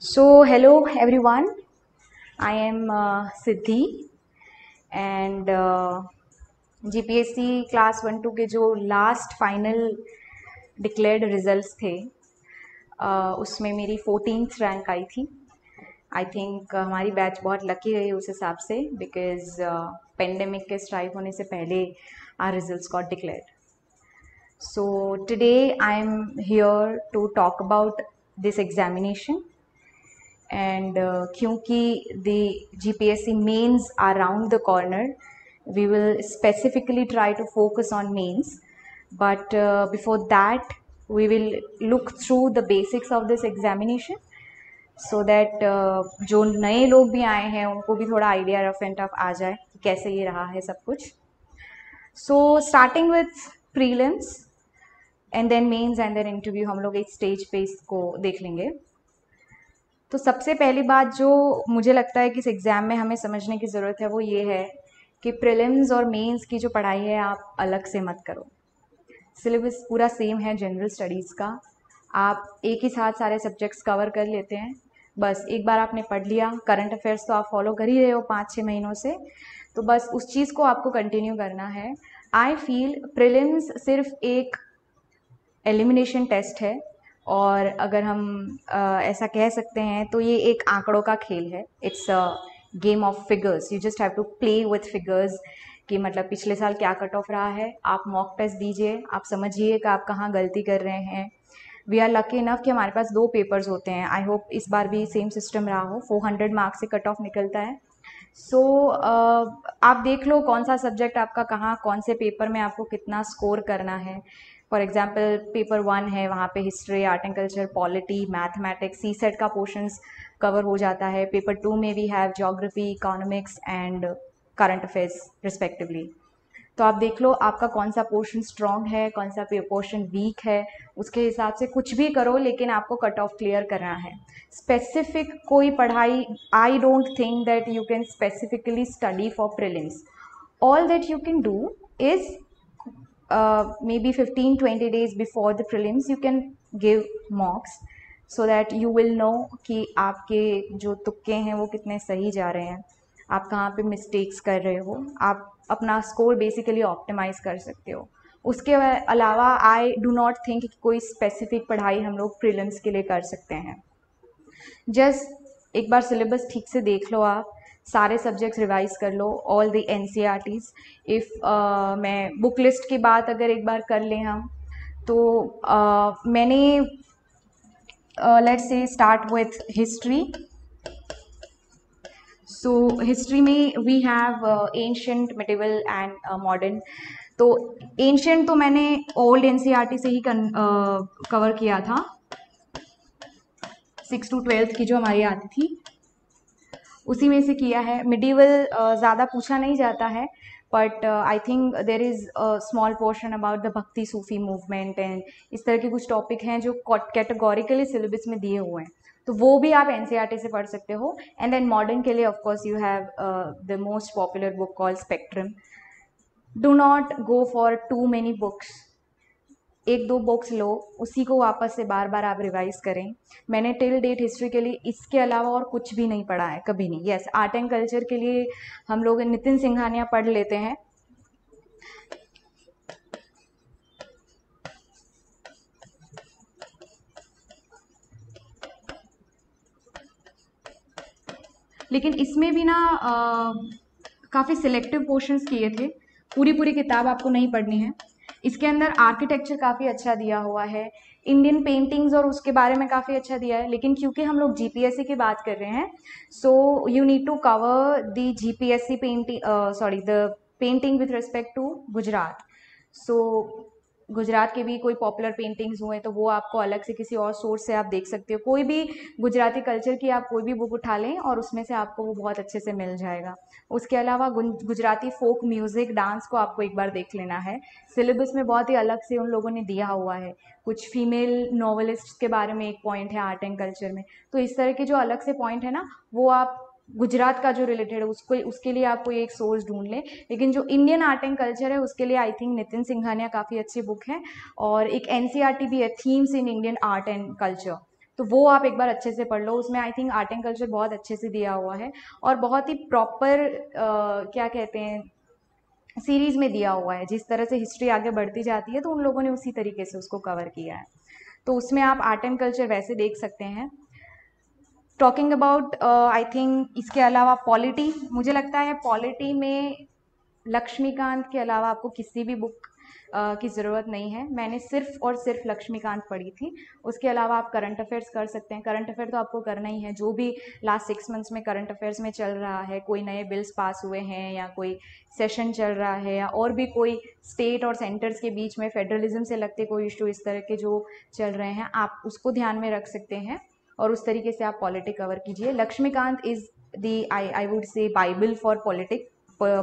So, hello everyone. I am Siddhi and GPSC class 1-2 के जो last final declared results थे उसमें मेरी 14th रैंक आई थी. आई थिंक हमारी बैच बहुत लकी रही उस हिसाब से बिकॉज पेंडेमिक के स्ट्राइक होने से पहले our results got declared. So today I am here to talk about this examination. And क्योंकि the GPSC mains are around the corner, we will specifically try to focus on mains. But before that, we will look through the basics of this examination so that जो नए लोग भी आए हैं उनको भी थोड़ा आइडिया रफ एंड टफ आ जाए कि कैसे ये रहा है सब कुछ. So starting with prelims and then mains and then interview, हम लोग एक स्टेज पे इसको देख लेंगे. तो सबसे पहली बात जो मुझे लगता है कि इस एग्ज़ाम में हमें समझने की ज़रूरत है वो ये है कि प्रीलिम्स और मेंस की जो पढ़ाई है आप अलग से मत करो. सिलेबस पूरा सेम है जनरल स्टडीज़ का. आप एक ही साथ सारे सब्जेक्ट्स कवर कर लेते हैं. बस एक बार आपने पढ़ लिया, करंट अफेयर्स तो आप फॉलो कर ही रहे हो 5-6 महीनों से, तो बस उस चीज़ को आपको कंटिन्यू करना है. आई फील प्रीलिम्स सिर्फ एक एलिमिनेशन टेस्ट है और अगर हम ऐसा कह सकते हैं तो ये एक आंकड़ों का खेल है. It's a game of figures. You just have to play with figures कि मतलब पिछले साल क्या कट ऑफ रहा है. आप मॉक टेस्ट दीजिए, आप समझिए कि आप कहाँ गलती कर रहे हैं. वी आर लकी इनफ कि हमारे पास 2 पेपर्स होते हैं. आई होप इस बार भी सेम सिस्टम रहा हो. 400 मार्क्स से कट ऑफ निकलता है. सो आप देख लो कौन सा सब्जेक्ट आपका कहाँ, कौन से पेपर में आपको कितना स्कोर करना है. फॉर एग्जाम्पल पेपर 1 है, वहाँ पे history, art and culture, polity, mathematics, CSAT का पोर्शंस कवर हो जाता है. पेपर 2 में भी have geography, economics and current affairs respectively. तो आप देख लो आपका कौन सा पोर्शन स्ट्रॉन्ग है, कौन सा पोर्शन वीक है. उसके हिसाब से कुछ भी करो लेकिन आपको कट ऑफ क्लियर करना है. स्पेसिफिक कोई पढ़ाई, I don't think that you can specifically study for prelims. All that you can do is maybe 15-20 days before the prelims you can give mocks so that you will know कि आपके जो तुक्के हैं वो कितने सही जा रहे हैं, आप कहाँ पे मिस्टेक्स कर रहे हो. आप अपना स्कोर बेसिकली ऑप्टिमाइज कर सकते हो. उसके अलावा आई डू नॉट थिंक कि कोई स्पेसिफिक पढ़ाई हम लोग प्रीलिम्स के लिए कर सकते हैं. जस्ट एक बार सिलेबस ठीक से देख लो, आप सारे सब्जेक्ट्स रिवाइज कर लो, ऑल द NCERTs. इफ़ मैं बुक लिस्ट की बात अगर एक बार कर लें हम तो मैंने let's say start with history. So history में we have ancient, medieval and modern. तो एंशंट तो मैंने ओल्ड NCERT से ही कवर किया था. 6 to 12th की जो हमारी आती थी उसी में से किया है. मिडिवल ज़्यादा पूछा नहीं जाता है but I think there is small portion about the भक्ति सूफी मूवमेंट एंड इस तरह के कुछ टॉपिक हैं जो कैटेगोरिकली सिलेबस में दिए हुए हैं, तो वो भी आप NCERT से पढ़ सकते हो. एंड देन मॉडर्न के लिए of course you have the most popular book called Spectrum. Do not go for too many books. 1-2 books लो, उसी को वापस से बार बार आप रिवाइज करें. मैंने टिल डेट हिस्ट्री के लिए इसके अलावा और कुछ भी नहीं पढ़ा है, कभी नहीं. यस, आर्ट एंड कल्चर के लिए हम लोग नितिन सिंघानिया पढ़ लेते हैं. लेकिन इसमें भी ना काफ़ी सिलेक्टिव पोर्शंस किए थे. पूरी किताब आपको नहीं पढ़नी है. इसके अंदर आर्किटेक्चर काफ़ी अच्छा दिया हुआ है, इंडियन पेंटिंग्स और उसके बारे में काफ़ी अच्छा दिया है. लेकिन क्योंकि हम लोग GPSC की बात कर रहे हैं, so you need to cover the GPSC painting, sorry the painting with respect to Gujarat. So Gujarat के भी कोई पॉपुलर पेंटिंग्स हुए तो वो आपको अलग से किसी और सोर्स से आप देख सकते हो. कोई भी गुजराती कल्चर की आप कोई भी बुक उठा लें और उसमें से आपको वो बहुत अच्छे से मिल जाएगा. उसके अलावा गुजराती फोक म्यूज़िक, डांस को आपको एक बार देख लेना है. सिलेबस में बहुत ही अलग से उन लोगों ने दिया हुआ है. कुछ फीमेल नॉवलिस्ट के बारे में एक पॉइंट है आर्ट एंड कल्चर में. तो इस तरह के जो अलग से पॉइंट है ना, वो आप गुजरात का जो रिलेटेड है उसको, उसके लिए आप कोई एक सोर्स ढूंढ लें. लेकिन जो इंडियन आर्ट एंड कल्चर है उसके लिए आई थिंक नितिन सिंघानिया काफ़ी अच्छी बुक है. और एक NCERT भी है, themes in Indian art and culture. तो वो आप एक बार अच्छे से पढ़ लो। उसमें I think art and culture बहुत अच्छे से दिया हुआ है और बहुत ही प्रॉपर क्या कहते हैं सीरीज में दिया हुआ है। जिस तरह से हिस्ट्री आगे बढ़ती जाती है तो उन लोगों ने उसी तरीके से उसको कवर किया है, तो उसमें आप आर्ट एंड कल्चर वैसे देख सकते हैं। टॉकिंग अबाउट आई थिंक इसके अलावा पॉलिटी, मुझे लगता है पॉलिटी में लक्ष्मीकांत के अलावा आपको किसी भी बुक की ज़रूरत नहीं है। मैंने सिर्फ और सिर्फ लक्ष्मीकांत पढ़ी थी। उसके अलावा आप करंट अफेयर्स कर सकते हैं। करंट अफेयर तो आपको करना ही है, जो भी लास्ट 6 मंथ्स में करंट अफेयर्स में चल रहा है, कोई नए बिल्स पास हुए हैं या कोई सेशन चल रहा है या और भी कोई स्टेट और सेंटर्स के बीच में फेडरलिज्म से लगते कोई इशू इस तरह के जो चल रहे हैं, आप उसको ध्यान में रख सकते हैं और उस तरीके से आप पॉलिटी कवर कीजिए। Laxmikanth is the I would say bible for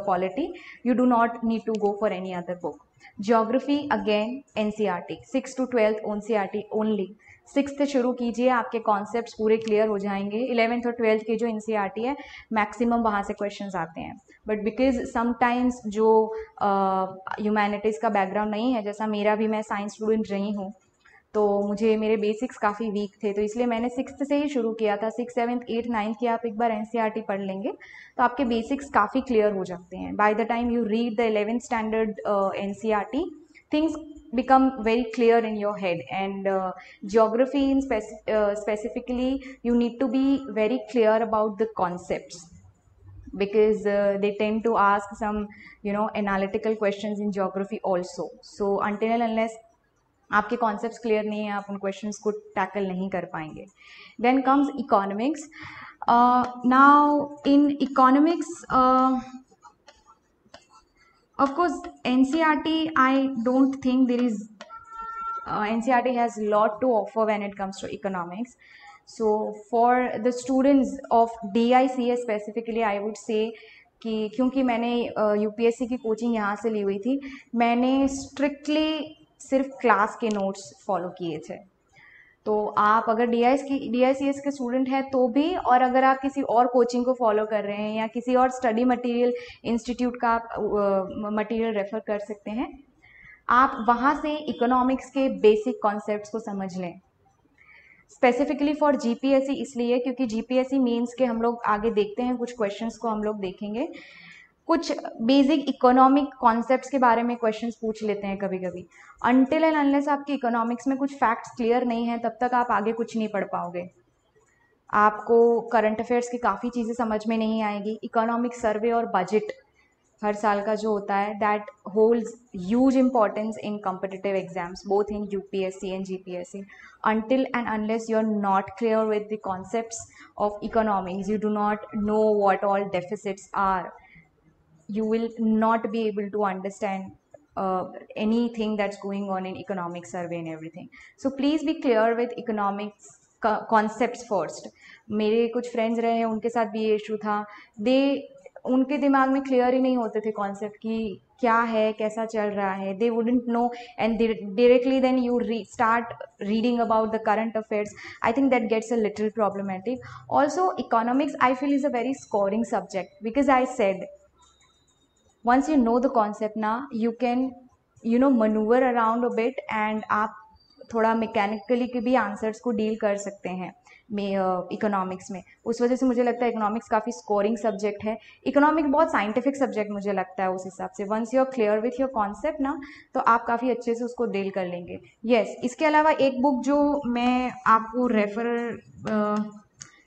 polity. You do not need to go for any other book. Geography again NCERT 6 to 12th NCERT only. 6th शुरू कीजिए, आपके कॉन्सेप्ट्स पूरे क्लियर हो जाएंगे। 11th और 12th के जो NCERT है मैक्सिमम वहाँ से क्वेश्चंस आते हैं, बट बिकॉज समटाइम्स जो ह्यूमैनिटीज़ का बैकग्राउंड नहीं है, जैसा मेरा भी, मैं साइंस स्टूडेंट रही हूँ, तो मुझे मेरे बेसिक्स काफ़ी वीक थे, तो इसलिए मैंने 6th से ही शुरू किया था। 6, 7, 8, 9 की आप एक बार NCERT पढ़ लेंगे तो आपके बेसिक्स काफ़ी क्लियर हो जाते हैं। Bye the time you read the 11th standard NCERT, things become very clear in your head, and geography in specifically you need to be very clear about the concepts, because they tend to ask some analytical questions in geography also. So until and unless आपके concepts clear नहीं है, आप उन questions को tackle नहीं कर पाएंगे। Then comes economics. Now in economics of course NCERT, I don't think there is NCERT has a lot to offer when it comes to economics. So for the students of DICS specifically I would say कि क्योंकि मैंने UPSC की coaching यहाँ से ली हुई थी, मैंने strictly सिर्फ क्लास के नोट्स फॉलो किए थे। तो आप अगर DICS के स्टूडेंट हैं तो भी, और अगर आप किसी और कोचिंग को फॉलो कर रहे हैं या किसी और स्टडी मटेरियल इंस्टीट्यूट का आप मटेरियल रेफर कर सकते हैं, आप वहाँ से इकोनॉमिक्स के बेसिक कॉन्सेप्ट्स को समझ लें। स्पेसिफिकली फॉर GPSC इसलिए क्योंकि GPSC मेंस के हम लोग आगे देखते हैं, कुछ क्वेश्चंस को हम लोग देखेंगे, कुछ बेसिक इकोनॉमिक कॉन्सेप्ट्स के बारे में क्वेश्चंस पूछ लेते हैं कभी कभी। अनटिल एंड अनलेस आपकी इकोनॉमिक्स में कुछ फैक्ट्स क्लियर नहीं है तब तक आप आगे कुछ नहीं पढ़ पाओगे। आपको करंट अफेयर्स की काफ़ी चीज़ें समझ में नहीं आएगी। इकोनॉमिक सर्वे और बजट हर साल का जो होता है, that holds huge importance in competitive exams both in UPSC and GPSC। until and unless you're not clear with the concepts of economics, you do not know what all deficits are, you will not be able to understand anything that's going on in economic survey and everything. So please be clear with economics concepts first. मेरे कुछ friends रहे हैं, उनके साथ भी ये issue था। उनके दिमाग में क्लियर ही नहीं होते थे कॉन्सेप्ट कि क्या है, कैसा चल रहा है। They wouldn't know and directly then you start reading about the current affairs. I think that gets a little problematic. Also economics I feel is a very scoring subject, because I said once you know the concept ना, you can maneuver around a bit and आप थोड़ा mechanically के भी answers को deal कर सकते हैं economics में। उस वजह से मुझे लगता है इकोनॉमिक्स काफ़ी स्कोरिंग सब्जेक्ट है। इकोनॉमिक बहुत साइंटिफिक सब्जेक्ट मुझे लगता है उस हिसाब से। Once you are clear with your concept ना, तो आप काफ़ी अच्छे से उसको डील कर लेंगे। यस, इसके अलावा एक बुक जो मैं आपको रेफर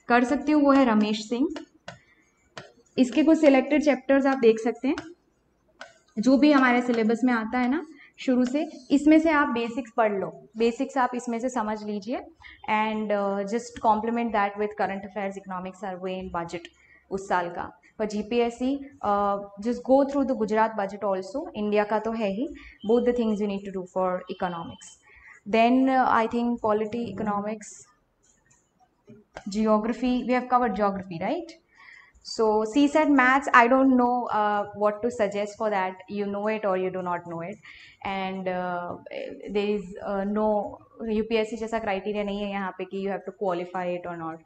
कर सकती हूँ वो है रमेश सिंह। इसके कुछ सिलेक्टेड चैप्टर्स आप देख सकते हैं, जो भी हमारे सिलेबस में आता है ना शुरू से, इसमें से आप बेसिक्स पढ़ लो, बेसिक्स आप इसमें से समझ लीजिए and just complement that with current affairs, economic survey and budget उस साल का। For GPSC just go through the Gujarat budget also, India का तो है ही, both the things you need to do for economics. Then I think polity, economics, geography, we have covered geography, right? So CSAT maths, I don't know what to suggest for that. You know it or you do not know it, and there is no UPSC जैसा criteria नहीं है यहाँ पे कि you have to qualify it or not.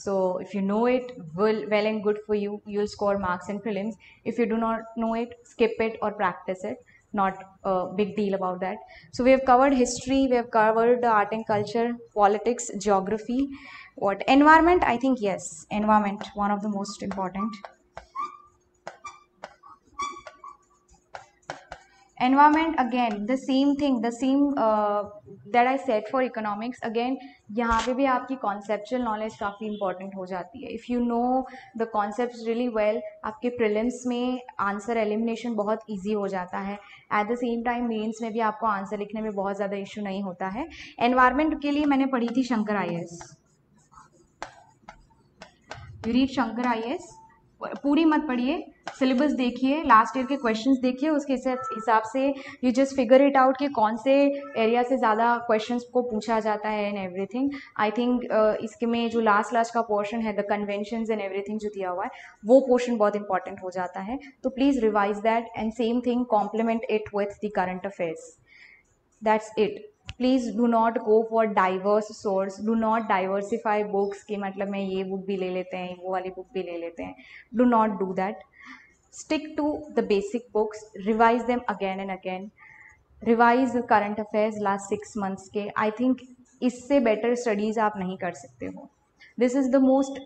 So if you know it, well and good for you, you'll score marks in prelims. If you do not know it, skip it or practice it. not a big deal about that. So we have covered history, we have covered art and culture, politics, geography. What environment? I think yes, environment, one of the most important. Environment, again the same thing, the same that I said for economics. Again यहाँ पे भी आपकी conceptual knowledge काफ़ी important हो जाती है. If you know the concepts really well, आपके prelims में answer elimination बहुत easy हो जाता है. At the same time mains में भी आपको answer लिखने में बहुत ज़्यादा issue नहीं होता है. Environment के लिए मैंने पढ़ी थी Shankar IAS. You read Shankar IAS, पूरी मत पढ़िए, सिलेबस देखिए, लास्ट ईयर के क्वेश्चंस देखिए, उसके हिसाब से you just figure it out कि कौन से एरिया से ज़्यादा क्वेश्चंस को पूछा जाता है एंड एवरीथिंग. आई थिंक इसके में जो लास्ट का पोर्शन है, द कन्वेंशंस एंड एवरीथिंग जो दिया हुआ है, वो पोर्शन बहुत इंपॉर्टेंट हो जाता है. तो please revise that and same thing complement it with the current affairs. That's it. Please do not go for diverse source, do not diversify books कि मतलब मैं ये बुक भी ले लेते हैं, वो वाली बुक भी ले लेते हैं. Do not do that. Stick to the basic books, revise them again and again. Revise current affairs last 6 months के. आई थिंक इससे बेटर स्टडीज़ आप नहीं कर सकते हो. This is the most,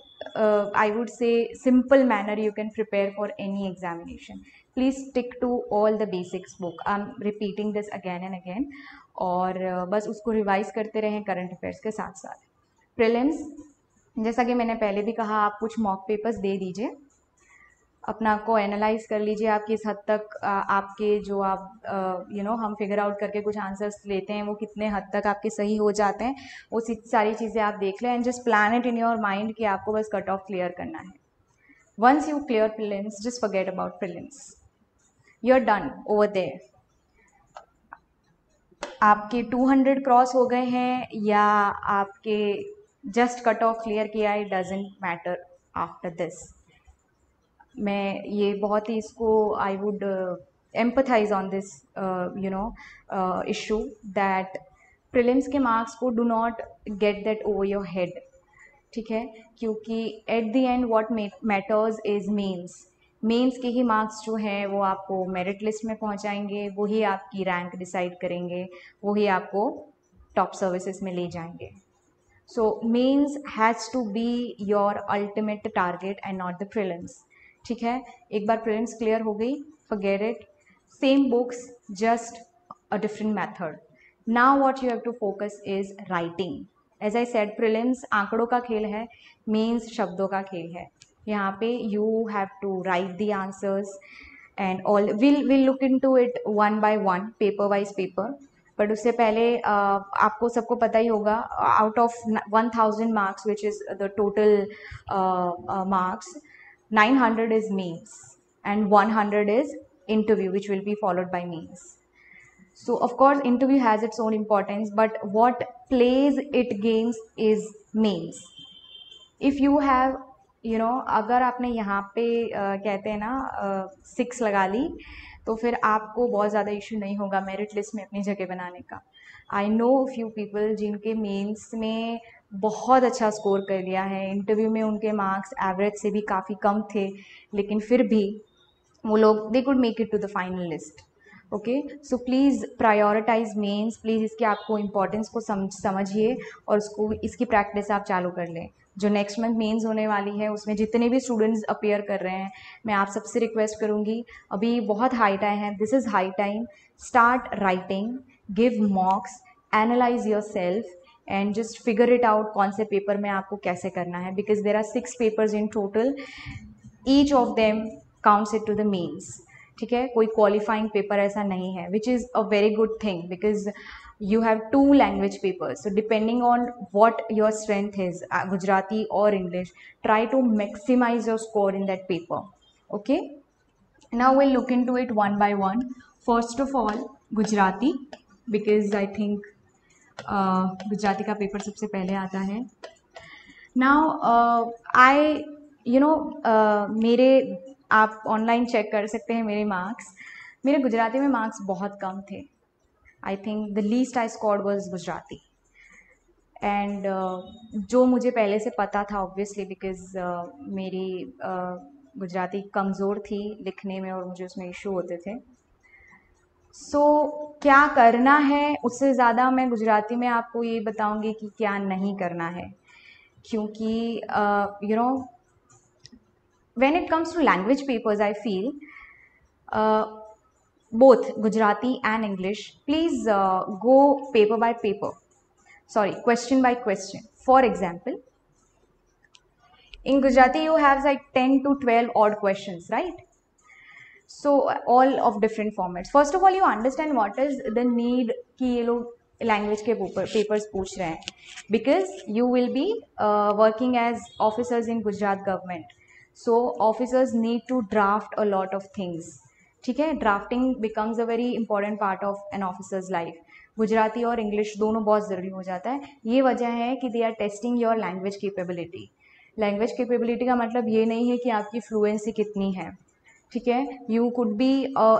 I would say, simple manner you can prepare for any examination. Please stick to all the basics book. I'm repeating this again and again. और बस उसको revise करते रहें करंट अफेयर्स के साथ साथ. Prelims, जैसा कि मैंने पहले भी कहा, आप कुछ मॉक पेपर्स दे दीजिए, अपना को एनालाइज कर लीजिए आप किस हद तक आपके जो आप हम फिगर आउट करके कुछ आंसर्स लेते हैं वो कितने हद तक आपके सही हो जाते हैं. वो सारी चीज़ें आप देख लें and just plan it in your mind कि आपको बस कट ऑफ क्लियर करना है. Once you clear prelims, just forget about prelims. You are done over there. आपके 200 क्रॉस हो गए हैं या आपके जस्ट कट ऑफ क्लियर किया, it doesn't matter after this. मैं ये बहुत ही इसको I would empathize on this issue that prelims के मार्क्स को do not get that over your head. ठीक है, क्योंकि at the end what matters is mains. Mains के ही मार्क्स जो हैं वो आपको मेरिट लिस्ट में पहुंचाएंगे, वही आपकी रैंक डिसाइड करेंगे, वही आपको टॉप सर्विसेज में ले जाएंगे. So mains has to be your ultimate target and not the prelims. ठीक है, एक बार प्रीलिम्स क्लियर हो गई, forget it. Same books, just a different method. Now what you have to focus is writing. As I said, prelims आंकड़ों का खेल है, मेंस शब्दों का खेल है. यहाँ पे you have to write the answers and all. Will look into it one by one, paper wise paper. But उससे पहले आपको सबको पता ही होगा, out of 1000 marks which is the total marks, 900 is mains and 100 is interview, which will be followed by mains. So of course interview has its own importance, but what plays it gains is mains. If you have अगर आपने यहाँ पे कहते हैं ना 6 लगा ली, तो फिर आपको बहुत ज़्यादा इशू नहीं होगा मेरिट लिस्ट में अपनी जगह बनाने का. आई नो फ्यू पीपल जिनके मेंस में बहुत अच्छा स्कोर कर लिया है, इंटरव्यू में उनके मार्क्स एवरेज से भी काफ़ी कम थे, लेकिन फिर भी वो लोग they could make it to the final list. Okay, so please prioritize mains. Please इसके आपको इम्पोर्टेंस को समझिए और उसको इसकी प्रैक्टिस आप चालू कर लें. जो नेक्स्ट मंथ मेंस होने वाली है उसमें जितने भी स्टूडेंट्स अपीयर कर रहे हैं, मैं आप सबसे रिक्वेस्ट करूँगी, अभी बहुत हाई टाइम है, this is high time. Start writing, give mocks, analyze your self and just figure it out कौन से पेपर में आपको कैसे करना है. Because there are 6 papers in total, each of them counts it to the mains. ठीक है, कोई क्वालिफाइंग पेपर ऐसा नहीं है, which is a very good thing because you have 2 language papers. So depending on what your strength is, Gujarati or English, try to maximize your score in that paper. Okay, now we'll look into it one by one. First of all, Gujarati, because I think Gujarati का paper सबसे पहले आता है. Now मेरे आप online check कर सकते हैं मेरे मार्क्स. मेरे गुजराती में मार्क्स बहुत कम थे. I think the least I scored was Gujarati. And जो मुझे पहले से पता था obviously because मेरी गुजराती कमज़ोर थी लिखने में और मुझे उसमें इशू होते थे. क्या करना है, उससे ज़्यादा मैं गुजराती में आपको ये बताऊंगी कि क्या नहीं करना है, क्योंकि you know when it comes to language papers, I feel uh, both Gujarati and English, please go paper by paper, sorry, question by question. For example, in Gujarati you have like 10 to 12 odd questions, right? So all of different formats. First of all, you understand what is the need कि ये लोग language के papers पूछ रहे हैं, because you will be working as officers in Gujarat government. So officers need to draft a lot of things. ठीक है, drafting becomes a very important part of an officers life. Gujarati और इंग्लिश दोनों बहुत ज़रूरी हो जाता है. ये वजह है कि they are testing your language capability. Language capability का मतलब ये नहीं है कि आपकी फ्लुएंसी कितनी है. ठीक है, you could be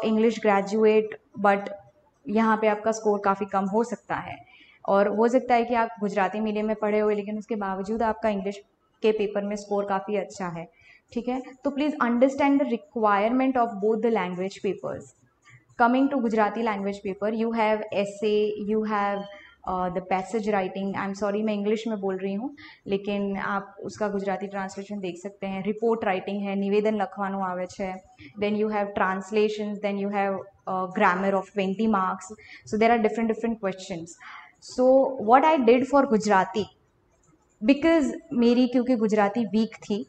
English graduate but यहाँ पे आपका स्कोर काफ़ी कम हो सकता है, और हो सकता है कि आप गुजराती मीडियम में पढ़े हुए लेकिन उसके बावजूद आपका इंग्लिश के पेपर में स्कोर काफ़ी अच्छा है. ठीक है, तो please understand the requirement of both the language papers. Coming to Gujarati language paper, you have essay, you have the passage writing. I am sorry मैं इंग्लिश में बोल रही हूँ, लेकिन आप उसका गुजराती ट्रांसलेशन देख सकते हैं. रिपोर्ट राइटिंग है, નિવેદન લખવાનું આવે છે. Then you have translation, then you have grammar of 20 marks. So there are different questions. So what I did for Gujarati, because मेरी क्योंकि गुजराती वीक थी,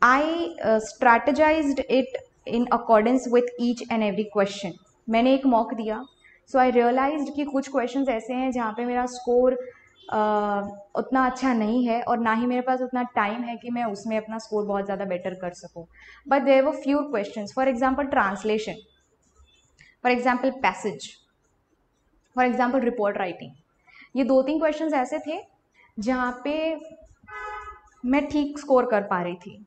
I strategized it in accordance with each and every question. मैंने एक mock दिया. सो आई realised कि कुछ questions ऐसे हैं जहाँ पे मेरा स्कोर उतना अच्छा नहीं है, और ना ही मेरे पास उतना टाइम है कि मैं उसमें अपना स्कोर बहुत ज़्यादा बेटर कर सकूँ. But there were few questions, for example translation, for example passage, for example report writing. ये 2-3 क्वेश्चंस ऐसे थे जहाँ पे मैं ठीक स्कोर कर पा रही थी.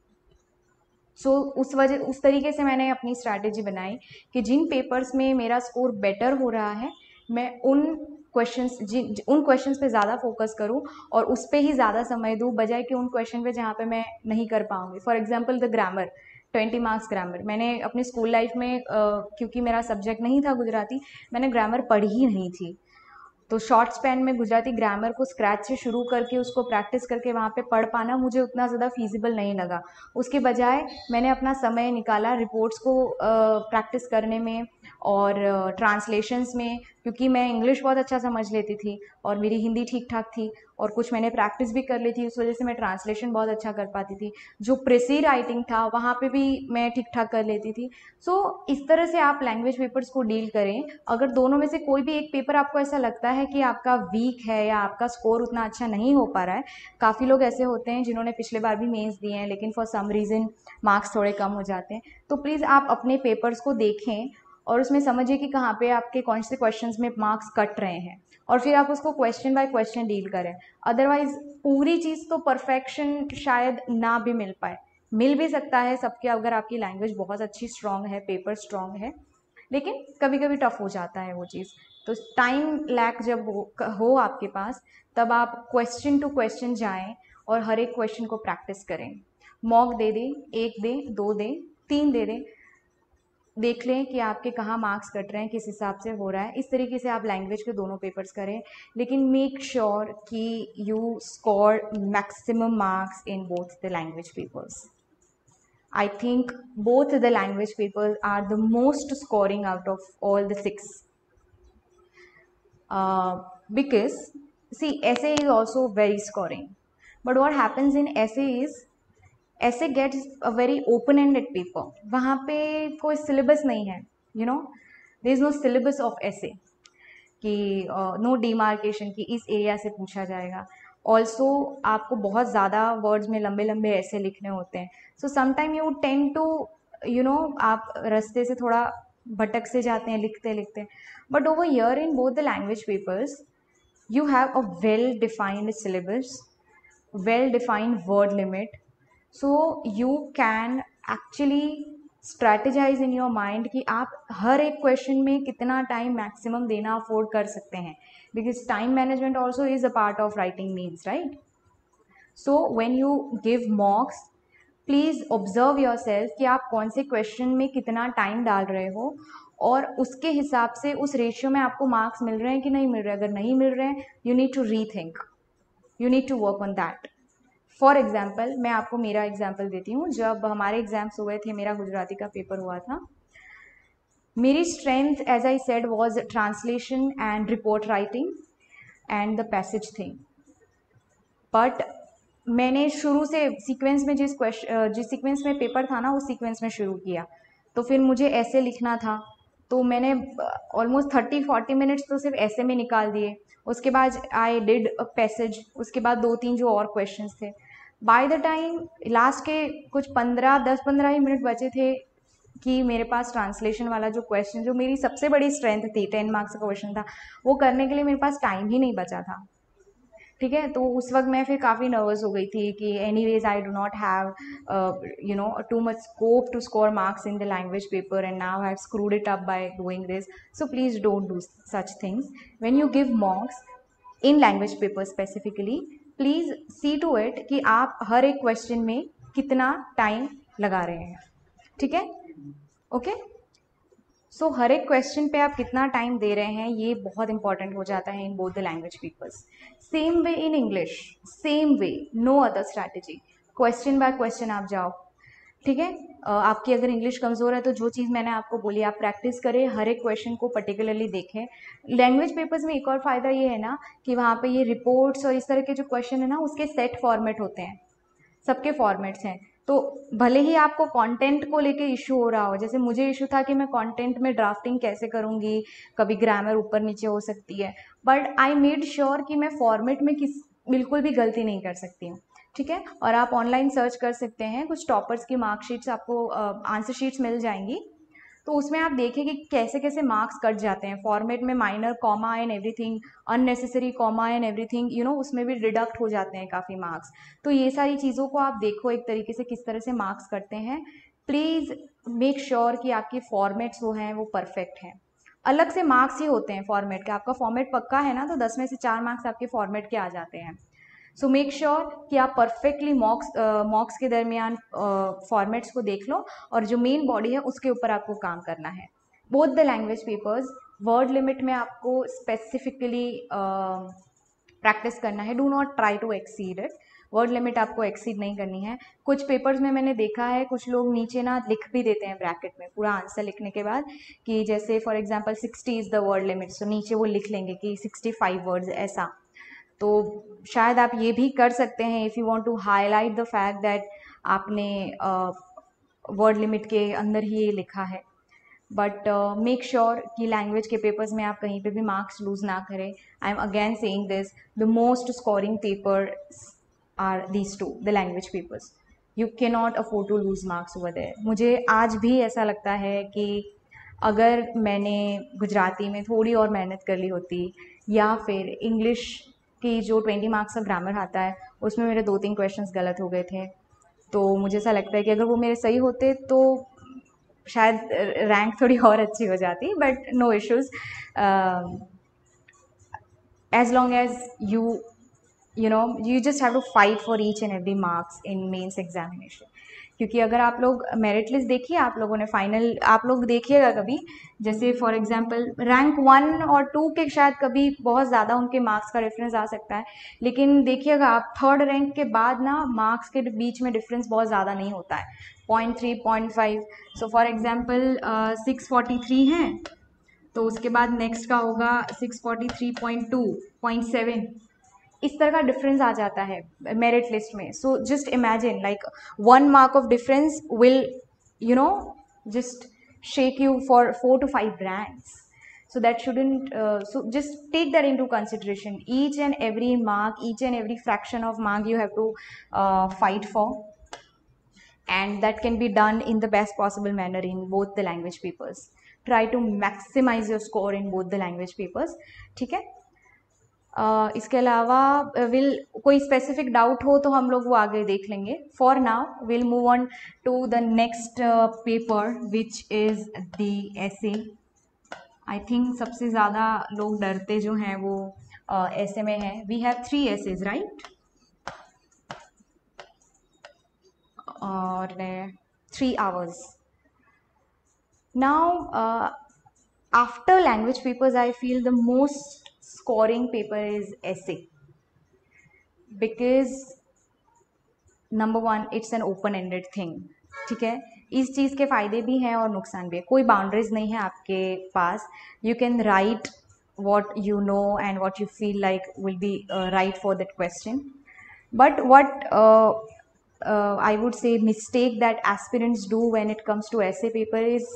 सो उस तरीके से मैंने अपनी स्ट्रैटेजी बनाई कि जिन पेपर्स में मेरा स्कोर बेटर हो रहा है मैं उन क्वेश्चंस पे ज़्यादा फोकस करूं और उस पर ही ज़्यादा समय दूं, बजाय कि उन क्वेश्चन पे जहाँ पे मैं नहीं कर पाऊंगी. For example the grammar, 20 marks grammar. मैंने अपनी स्कूल लाइफ में क्योंकि मेरा सब्जेक्ट नहीं था गुजराती, मैंने ग्रामर पढ़ी ही नहीं थी. तो शॉर्ट स्पैन में गुजराती ग्रामर को स्क्रैच से शुरू करके उसको प्रैक्टिस करके वहाँ पे पढ़ पाना मुझे उतना ज़्यादा फीजिबल नहीं लगा. उसके बजाय मैंने अपना समय निकाला रिपोर्ट्स को प्रैक्टिस करने में और ट्रांसलेशंस में, क्योंकि मैं इंग्लिश बहुत अच्छा समझ लेती थी और मेरी हिंदी ठीक ठाक थी और कुछ मैंने प्रैक्टिस भी कर ली थी, उस वजह से मैं ट्रांसलेशन बहुत अच्छा कर पाती थी. जो प्रेसी राइटिंग था वहाँ पे भी मैं ठीक ठाक कर लेती थी. सो इस तरह से आप लैंग्वेज पेपर्स को डील करें. अगर दोनों में से कोई भी एक पेपर आपको ऐसा लगता है कि आपका वीक है या आपका स्कोर उतना अच्छा नहीं हो पा रहा है, काफ़ी लोग ऐसे होते हैं जिन्होंने पिछले बार भी मेंस दिए हैं लेकिन फॉर सम रीज़न मार्क्स थोड़े कम हो जाते हैं, तो प्लीज़ आप अपने पेपर्स को देखें और उसमें समझिए कि कहाँ पे आपके कौन से क्वेश्चंस में मार्क्स कट रहे हैं, और फिर आप उसको क्वेश्चन बाय क्वेश्चन डील करें. अदरवाइज पूरी चीज़ तो परफेक्शन शायद ना भी मिल पाए. मिल भी सकता है सबके, अगर आपकी लैंग्वेज बहुत अच्छी स्ट्रांग है, पेपर स्ट्रांग है, लेकिन कभी कभी टफ हो जाता है वो चीज़. तो टाइम लैक जब हो आपके पास, तब आप क्वेश्चन टू क्वेश्चन जाएं और हर एक क्वेश्चन को प्रैक्टिस करें. मॉक दे दें, 1 दें, 2 दें, 3 दे दें, देख लें कि आपके कहाँ मार्क्स कट रहे हैं, किस हिसाब से हो रहा है. इस तरीके से आप लैंग्वेज के दोनों पेपर्स करें, लेकिन मेक श्योर कि you score maximum marks in both the language papers. I think both the language papers are the most scoring out of all the 6. Because see, essay is also very scoring. But what happens in essay is, essay gets a very open-ended paper. वहाँ पे कोई syllabus नहीं है, you know, there is no syllabus of essay कि no demarcation की इस area से पूछा जाएगा. ऑल्सो आपको बहुत ज़्यादा वर्ड्स में लंबे लंबे ऐसे लिखने होते हैं. So sometime you tend to आप रास्ते से थोड़ा भटक से जाते हैं लिखते लिखते. But over here in both the language papers you have a well defined syllabus, well defined word limit. So you can actually strategise in your mind कि आप हर एक क्वेश्चन में कितना टाइम मैक्सिमम देना अफोर्ड कर सकते हैं, because time management also is a part of writing means, right. So when you give मॉक्स, please observe your self कि आप कौन से क्वेश्चन में कितना टाइम डाल रहे हो और उसके हिसाब से उस रेशियो में आपको मार्क्स मिल रहे हैं कि नहीं मिल रहे हैं। अगर नहीं मिल रहे हैं, you need to rethink, you need to work on that. For example, मैं आपको मेरा एग्जाम्पल देती हूँ। जब हमारे एग्जाम्स हुए थे, मेरा गुजराती का पेपर हुआ था, मेरी strength as I said was translation and report writing and the passage thing. But मैंने शुरू से सीक्वेंस में जिस सीक्वेंस में पेपर था ना, उस सीक्वेंस में शुरू किया। तो फिर मुझे ऐसे लिखना था, तो मैंने ऑलमोस्ट 30-40 मिनट्स तो सिर्फ ऐसे में निकाल दिए। उसके बाद आई डिड अ पैसेज, उसके बाद 2-3 जो और क्वेश्चंस थे। बाय द टाइम लास्ट के कुछ 10-15 ही मिनट बचे थे कि मेरे पास ट्रांसलेशन वाला जो क्वेश्चन, जो मेरी सबसे बड़ी स्ट्रेंथ थी, 10 मार्क्स का क्वेश्चन था, वो करने के लिए मेरे पास टाइम ही नहीं बचा था। ठीक है, तो उस वक्त मैं फिर काफ़ी नर्वस हो गई थी कि anyways I do not have too much scope to score marks in the language paper and now I have screwed it up by doing this. So please don't do such things when you give mocks in language paper specifically. Please see to it कि आप हर एक question में कितना time लगा रहे हैं। ठीक है, ओके। सो हर एक क्वेश्चन पे आप कितना टाइम दे रहे हैं, ये बहुत इंपॉर्टेंट हो जाता है in both the language papers. Same way in English, same way, no other strategy. Question by question आप जाओ। ठीक है, आपकी अगर इंग्लिश कमज़ोर है तो जो चीज़ मैंने आपको बोली आप प्रैक्टिस करें, हर एक क्वेश्चन को पर्टिकुलरली देखें। लैंग्वेज पेपर्स में एक और फ़ायदा ये है ना कि वहाँ पे ये रिपोर्ट्स और इस तरह के जो क्वेश्चन है ना, उसके सेट फॉर्मेट होते हैं, सबके फॉर्मेट्स हैं। तो भले ही आपको कंटेंट को लेके इशू हो रहा हो, जैसे मुझे इशू था कि मैं कंटेंट में ड्राफ्टिंग कैसे करूँगी, कभी ग्रामर ऊपर नीचे हो सकती है, बट आई मेड श्योर कि मैं फॉर्मेट में बिल्कुल भी गलती नहीं कर सकती हूँ। ठीक है, और आप ऑनलाइन सर्च कर सकते हैं, कुछ टॉपर्स की मार्कशीट्स आपको, आंसर शीट्स मिल जाएंगी, तो उसमें आप देखें कि कैसे कैसे मार्क्स कट जाते हैं फॉर्मेट में, minor comma and everything, unnecessary comma and everything, you know, उसमें भी डिडक्ट हो जाते हैं काफ़ी मार्क्स। तो ये सारी चीज़ों को आप देखो एक तरीके से किस तरह से मार्क्स करते हैं। प्लीज़ मेक श्योर कि आपके फॉर्मेट्स जो हैं वो परफेक्ट हैं। अलग से मार्क्स ही होते हैं फॉर्मेट के, आपका फॉर्मेट पक्का है ना तो 10 में से 4 मार्क्स आपके फॉर्मेट के आ जाते हैं। सो मेक श्योर कि आप परफेक्टली मॉक्स के दरमियान फॉर्मेट्स को देख लो, और जो मेन बॉडी है उसके ऊपर आपको काम करना है। Both the language papers, word limit में आपको स्पेसिफिकली प्रैक्टिस करना है। Do not try to exceed it, word limit आपको एक्सीड नहीं करनी है। कुछ पेपर्स में मैंने देखा है कुछ लोग नीचे ना लिख भी देते हैं ब्रैकेट में पूरा आंसर लिखने के बाद, कि जैसे for example 60 is the word limit, तो नीचे वो लिख लेंगे कि 65 वर्ड्स ऐसा। तो शायद आप ये भी कर सकते हैं if you want to highlight the fact that आपने वर्ड लिमिट के अंदर ही ये लिखा है। बट मेक श्योर कि लैंग्वेज के पेपर्स में आप कहीं पे भी मार्क्स लूज ना करें। I am again saying this, the most scoring paper are these two, the language papers. You can not afford to lose marks over there. मुझे आज भी ऐसा लगता है कि अगर मैंने गुजराती में थोड़ी और मेहनत कर ली होती, या फिर इंग्लिश की जो 20 मार्क्स का ग्रामर आता है उसमें मेरे 2-3 क्वेश्चंस गलत हो गए थे, तो मुझे ऐसा लगता है कि अगर वो मेरे सही होते तो शायद रैंक थोड़ी और अच्छी हो जाती। But no issues, as long as you know you just have to fight for each and every marks in mains examination. क्योंकि अगर आप लोग मेरिट लिस्ट देखिए, आप लोगों ने फाइनल आप लोग देखिएगा कभी, जैसे फॉर एग्जांपल रैंक 1 और 2 के शायद कभी बहुत ज़्यादा उनके मार्क्स का डिफरेंस आ सकता है, लेकिन देखिएगा आप थर्ड रैंक के बाद ना मार्क्स के बीच में डिफरेंस बहुत ज़्यादा नहीं होता है, 0.3 0.5। सो फॉर एग्जाम्पल 643 हैं, तो उसके बाद नेक्स्ट का होगा 643.2 0.7, इस तरह का डिफरेंस आ जाता है मेरिट लिस्ट में। So just imagine like 1 mark of difference will just shake you for 4 to 5 ranks. So that shouldn't, so just take that into consideration. Each and every mark, each and every fraction of mark you have to fight for, and that can be done in the best possible manner in both the language papers. Try to maximize your score in both the language papers. ठीक है, इसके अलावा कोई specific doubt हो तो हम लोग वो आगे देख लेंगे। For now will move on to the next paper which is the essay. I think सबसे ज़्यादा लोग डरते जो हैं वो एसे में हैं। वी हैव 3 एसेज राइट, और 3 hours. Now after language papers, I feel the most scoring paper is essay, because number one it's an open ended thing. ठीक है, इस चीज़ के फ़ायदे भी हैं और नुकसान भी है. कोई बाउंड्रीज नहीं है आपके पास. You can write what you know and what you feel like will be right for that question. But what I would say mistake that aspirants do when it comes to essay paper is,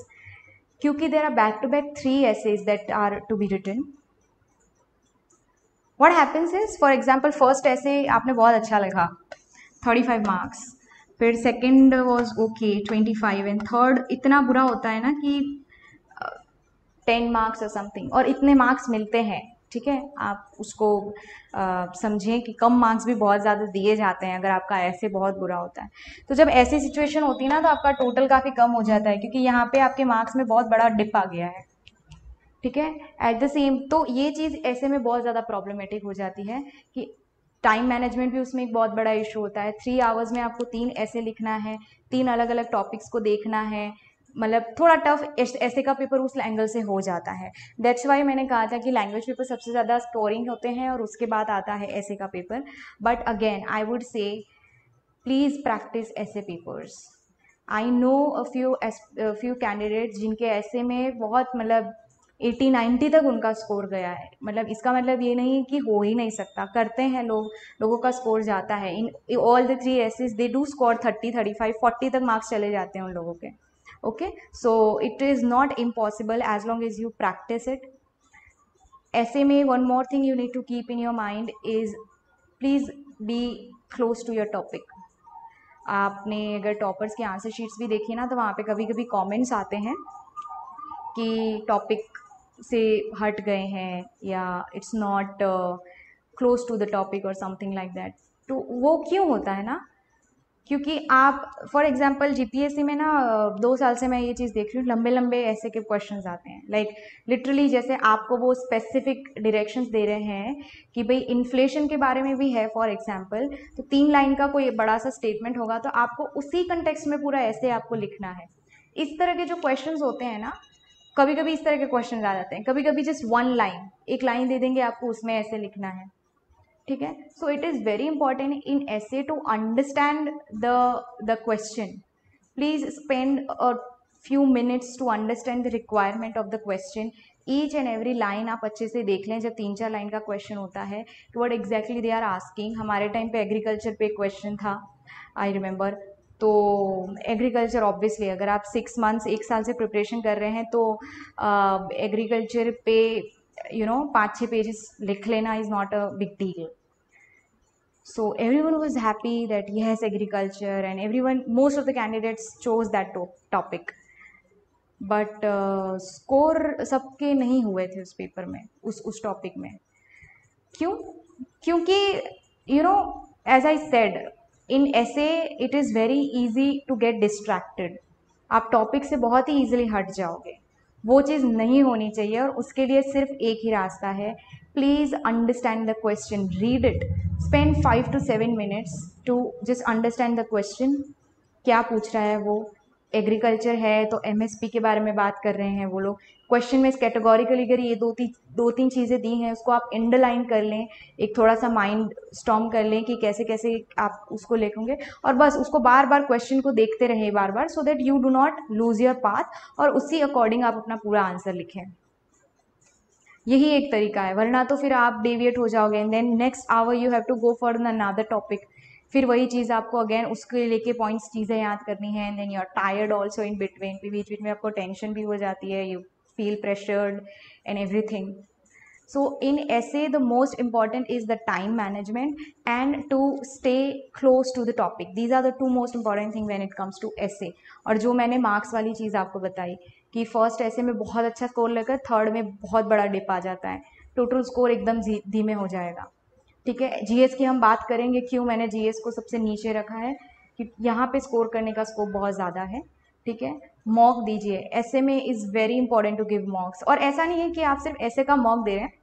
क्योंकि there are back to back 3 essays that are to be written. What happens is, for example, first essay आपने बहुत अच्छा लगा 35 marks, फिर second was okay 25, and third इतना बुरा होता है ना कि 10 मार्क्स और समथिंग, और इतने मार्क्स मिलते हैं. ठीक है, आप उसको समझें कि कम मार्क्स भी बहुत ज़्यादा दिए जाते हैं अगर आपका ऐसे बहुत बुरा होता है. तो जब ऐसी सिचुएशन होती है ना, तो आपका टोटल काफ़ी कम हो जाता है, क्योंकि यहाँ पे आपके मार्क्स में बहुत बड़ा डिप आ गया है. ठीक है, एट द सेम, तो ये चीज़ ऐसे में बहुत ज़्यादा प्रॉब्लमेटिक हो जाती है कि टाइम मैनेजमेंट भी उसमें एक बहुत बड़ा इशू होता है. 3 आवर्स में आपको 3 ऐसे लिखना है, 3 अलग अलग टॉपिक्स को देखना है, मतलब थोड़ा टफ ऐसे का पेपर उस एंगल से हो जाता है. दैट्स वाई मैंने कहा था कि लैंग्वेज पेपर सबसे ज़्यादा स्कोरिंग होते हैं और उसके बाद आता है ऐसे का paper. But again I would say please practice essay papers. I know a few candidates जिनके ऐसे में बहुत मतलब 80-90 तक उनका स्कोर गया है. मतलब इसका मतलब ये नहीं कि हो ही नहीं सकता, करते हैं लोगों का स्कोर जाता है. In all the 3 essays they do score 30, 35, 40 तक मार्क्स चले जाते हैं उन लोगों के. Okay, so it is not impossible as long as you practice it. ऐसे में one more thing you need to keep in your mind is, please be close to your topic. आपने अगर टॉपर्स के आंसर शीट्स भी देखी ना, तो वहाँ पे कभी कभी कमेंट्स आते हैं कि टॉपिक से हट गए हैं या it's not close to the topic और समथिंग लाइक दैट. तो वो क्यों होता है ना, क्योंकि आप फॉर एग्जांपल जीपीएससी में ना 2 साल से मैं ये चीज़ देख रही हूँ, लंबे लंबे ऐसे के क्वेश्चंस आते हैं. लाइक लिटरली जैसे आपको वो स्पेसिफिक डायरेक्शंस दे रहे हैं कि भाई इन्फ्लेशन के बारे में भी है फॉर एग्जांपल, तो 3 लाइन का कोई बड़ा सा स्टेटमेंट होगा, तो आपको उसी कंटेक्स्ट में पूरा ऐसे आपको लिखना है. इस तरह के जो क्वेश्चंस होते हैं ना, कभी कभी इस तरह के क्वेश्चन आ जाते हैं, कभी कभी जस्ट 1 लाइन, एक लाइन दे देंगे आपको, उसमें ऐसे लिखना है. ठीक है, so it is very important in essay to understand the question. Please spend a few minutes to understand the requirement of the question. Each and every line आप अच्छे से देख लें. जब 3-4 लाइन का क्वेश्चन होता है, तो what exactly they are asking. हमारे टाइम पे एग्रीकल्चर पे क्वेश्चन था, आई रिमेंबर. तो एग्रीकल्चर ऑब्वियसली अगर आप 6 मंथ्स 1 साल से प्रिपरेशन कर रहे हैं, तो एग्रीकल्चर पे 5-6 पेजेस लिख लेना is not a big deal. So everyone was happy that yes, agriculture, and everyone, most of the candidates chose that topic. But score सबके नहीं हुए थे उस पेपर में, उस टॉपिक में. क्यों? क्योंकि as I said, in essay it is very easy to get distracted. आप टॉपिक से बहुत ही ईजिली हट जाओगे. वो चीज़ नहीं होनी चाहिए, और उसके लिए सिर्फ एक ही रास्ता है. Please understand the question, read it, spend 5 to 7 minutes to just understand the question. क्या पूछ रहा है वो? एग्रीकल्चर है तो एमएसपी के बारे में बात कर रहे हैं वो लोग. क्वेश्चन में कैटेगोरिकली अगर ये 2-3 चीज़ें दी हैं, उसको आप अंडरलाइन कर लें, एक थोड़ा सा माइंड स्टॉर्म कर लें कि कैसे कैसे आप उसको लिखेंगे, और बस उसको बार बार क्वेश्चन को देखते रहें बार बार, so that you do not lose your path, और उसी अकॉर्डिंग आप अपना पूरा आंसर लिखें. यही एक तरीका है, वरना तो फिर आप डेविएट हो जाओगे, and then next hour you have to go for another topic. फिर वही चीज़ आपको अगेन उसके लेके पॉइंट्स चीज़ें याद करनी है, and then you are tired also in between. बीच बीच में आपको टेंशन भी हो जाती है, you feel pressured and everything. So in essay, the most important is the time management and to stay close to the topic. These are the 2 most important things when it comes to essay. और जो मैंने marks वाली चीज़ आपको बताई कि first ऐसे में बहुत अच्छा स्कोर लेकर थर्ड में बहुत बड़ा डिप आ जाता है, टोटल स्कोर एकदम धीमे हो जाएगा. ठीक है, जीएस की हम बात करेंगे, क्यों मैंने जीएस को सबसे नीचे रखा है, कि यहाँ पे स्कोर करने का स्कोप बहुत ज़्यादा है. ठीक है, मॉक दीजिए. ऐसे में is very important to give mocks. और ऐसा नहीं है कि आप सिर्फ ऐसे का मॉक दे रहे हैं,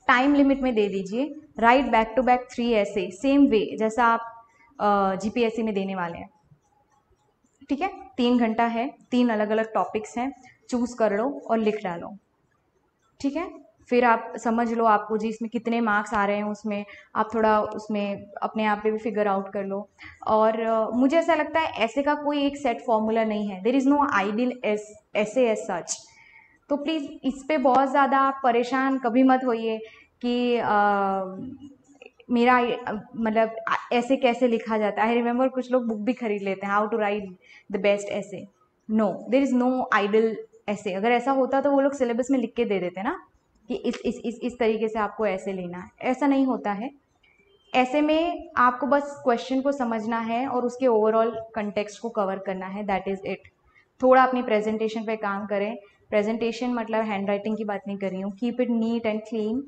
टाइम लिमिट में दे दीजिए. राइट बैक टू बैक 3 ऐसे, सेम वे जैसा आप जीपीएससी में देने वाले हैं. ठीक है, 3 घंटा है, 3 अलग अलग टॉपिक्स हैं, चूज़ कर लो और लिख डालो, ठीक है। फिर आप समझ लो आपको जी इसमें कितने मार्क्स आ रहे हैं, उसमें आप थोड़ा उसमें अपने आप पे भी फिगर आउट कर लो। और मुझे ऐसा लगता है ऐसे का कोई एक सेट फॉर्मूला नहीं है, देयर इज़ नो आइडियल ऐसे एज सच। तो प्लीज़ इस पे बहुत ज़्यादा आप परेशान कभी मत होइए कि मेरा मतलब ऐसे कैसे लिखा जाता है। आई रिमेंबर कुछ लोग बुक भी खरीद लेते हैं, how to write the best essay. No, there is no ideal essay. अगर ऐसा होता तो वो लोग सिलेबस में लिख के दे देते ना कि इस तरीके से आपको ऐसे लेना है। ऐसा नहीं होता है। ऐसे में आपको बस क्वेश्चन को समझना है और उसके ओवरऑल कंटेक्स्ट को कवर करना है, दैट इज़ इट। थोड़ा अपनी प्रेजेंटेशन पे काम करें। प्रेजेंटेशन मतलब हैंड राइटिंग की बात नहीं कर रही हूँ, keep it neat and clean,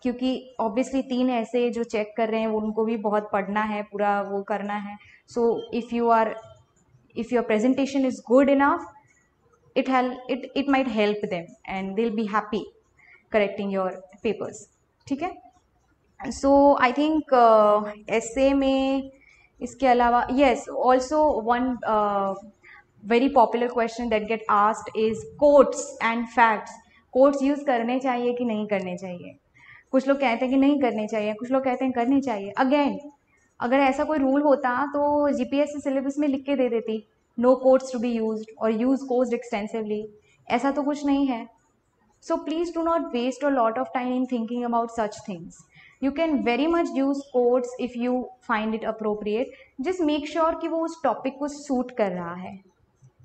क्योंकि ऑब्वियसली 3 ऐसे जो चेक कर रहे हैं वो उनको भी बहुत पढ़ना है, पूरा वो करना है। So if your presentation is good enough, it might help them and they'll be happy correcting your papers, ठीक है। सो आई थिंक ऐसे में इसके अलावा yes, also one very popular question that get asked is quotes and facts. quotes use करने चाहिए कि नहीं करने चाहिए? कुछ लोग कहते हैं कि नहीं करने चाहिए, कुछ लोग कहते हैं करने चाहिए। अगेन, अगर ऐसा कोई रूल होता तो जीपीएससी सिलेबस में लिख के दे देती no quotes to be used और यूज कोट्स एक्सटेंसिवली। ऐसा तो कुछ नहीं है। So please do not waste a lot of time in thinking about such things. You can very much use quotes if you find it appropriate. Just make sure कि वो उस topic को suit कर रहा है,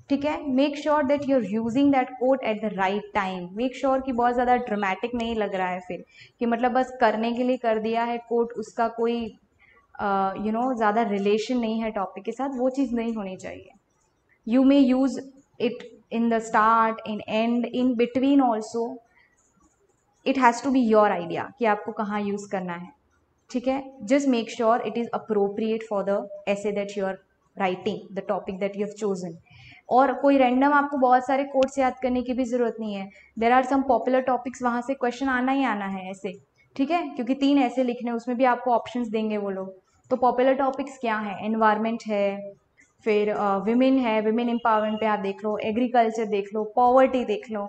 ठीक है। Make sure that you're using that quote at the right time. Make sure कि बहुत ज़्यादा dramatic नहीं लग रहा है फिर कि मतलब बस करने के लिए कर दिया है quote, उसका कोई ज़्यादा relation नहीं है topic के साथ, वो चीज़ नहीं होनी चाहिए। You may use it in the start, in end, in between also. It has to be your idea कि आपको कहाँ यूज़ करना है, ठीक है। Just make sure it is appropriate for the essay that you are writing, the topic that you have chosen. और कोई random आपको बहुत सारे कोट्स याद करने की भी ज़रूरत नहीं है। There are some popular topics, वहाँ से क्वेश्चन आना ही आना है ऐसे, ठीक है, क्योंकि 3 ऐसे लिखने, उसमें भी आपको ऑप्शंस देंगे वो लोग। तो पॉपुलर टॉपिक्स क्या है? एनवायरमेंट है, फिर विमेन है, विमेन एम्पावरमेंट पे आप देख लो, एग्रीकल्चर देख लो, पॉवर्टी देख लो।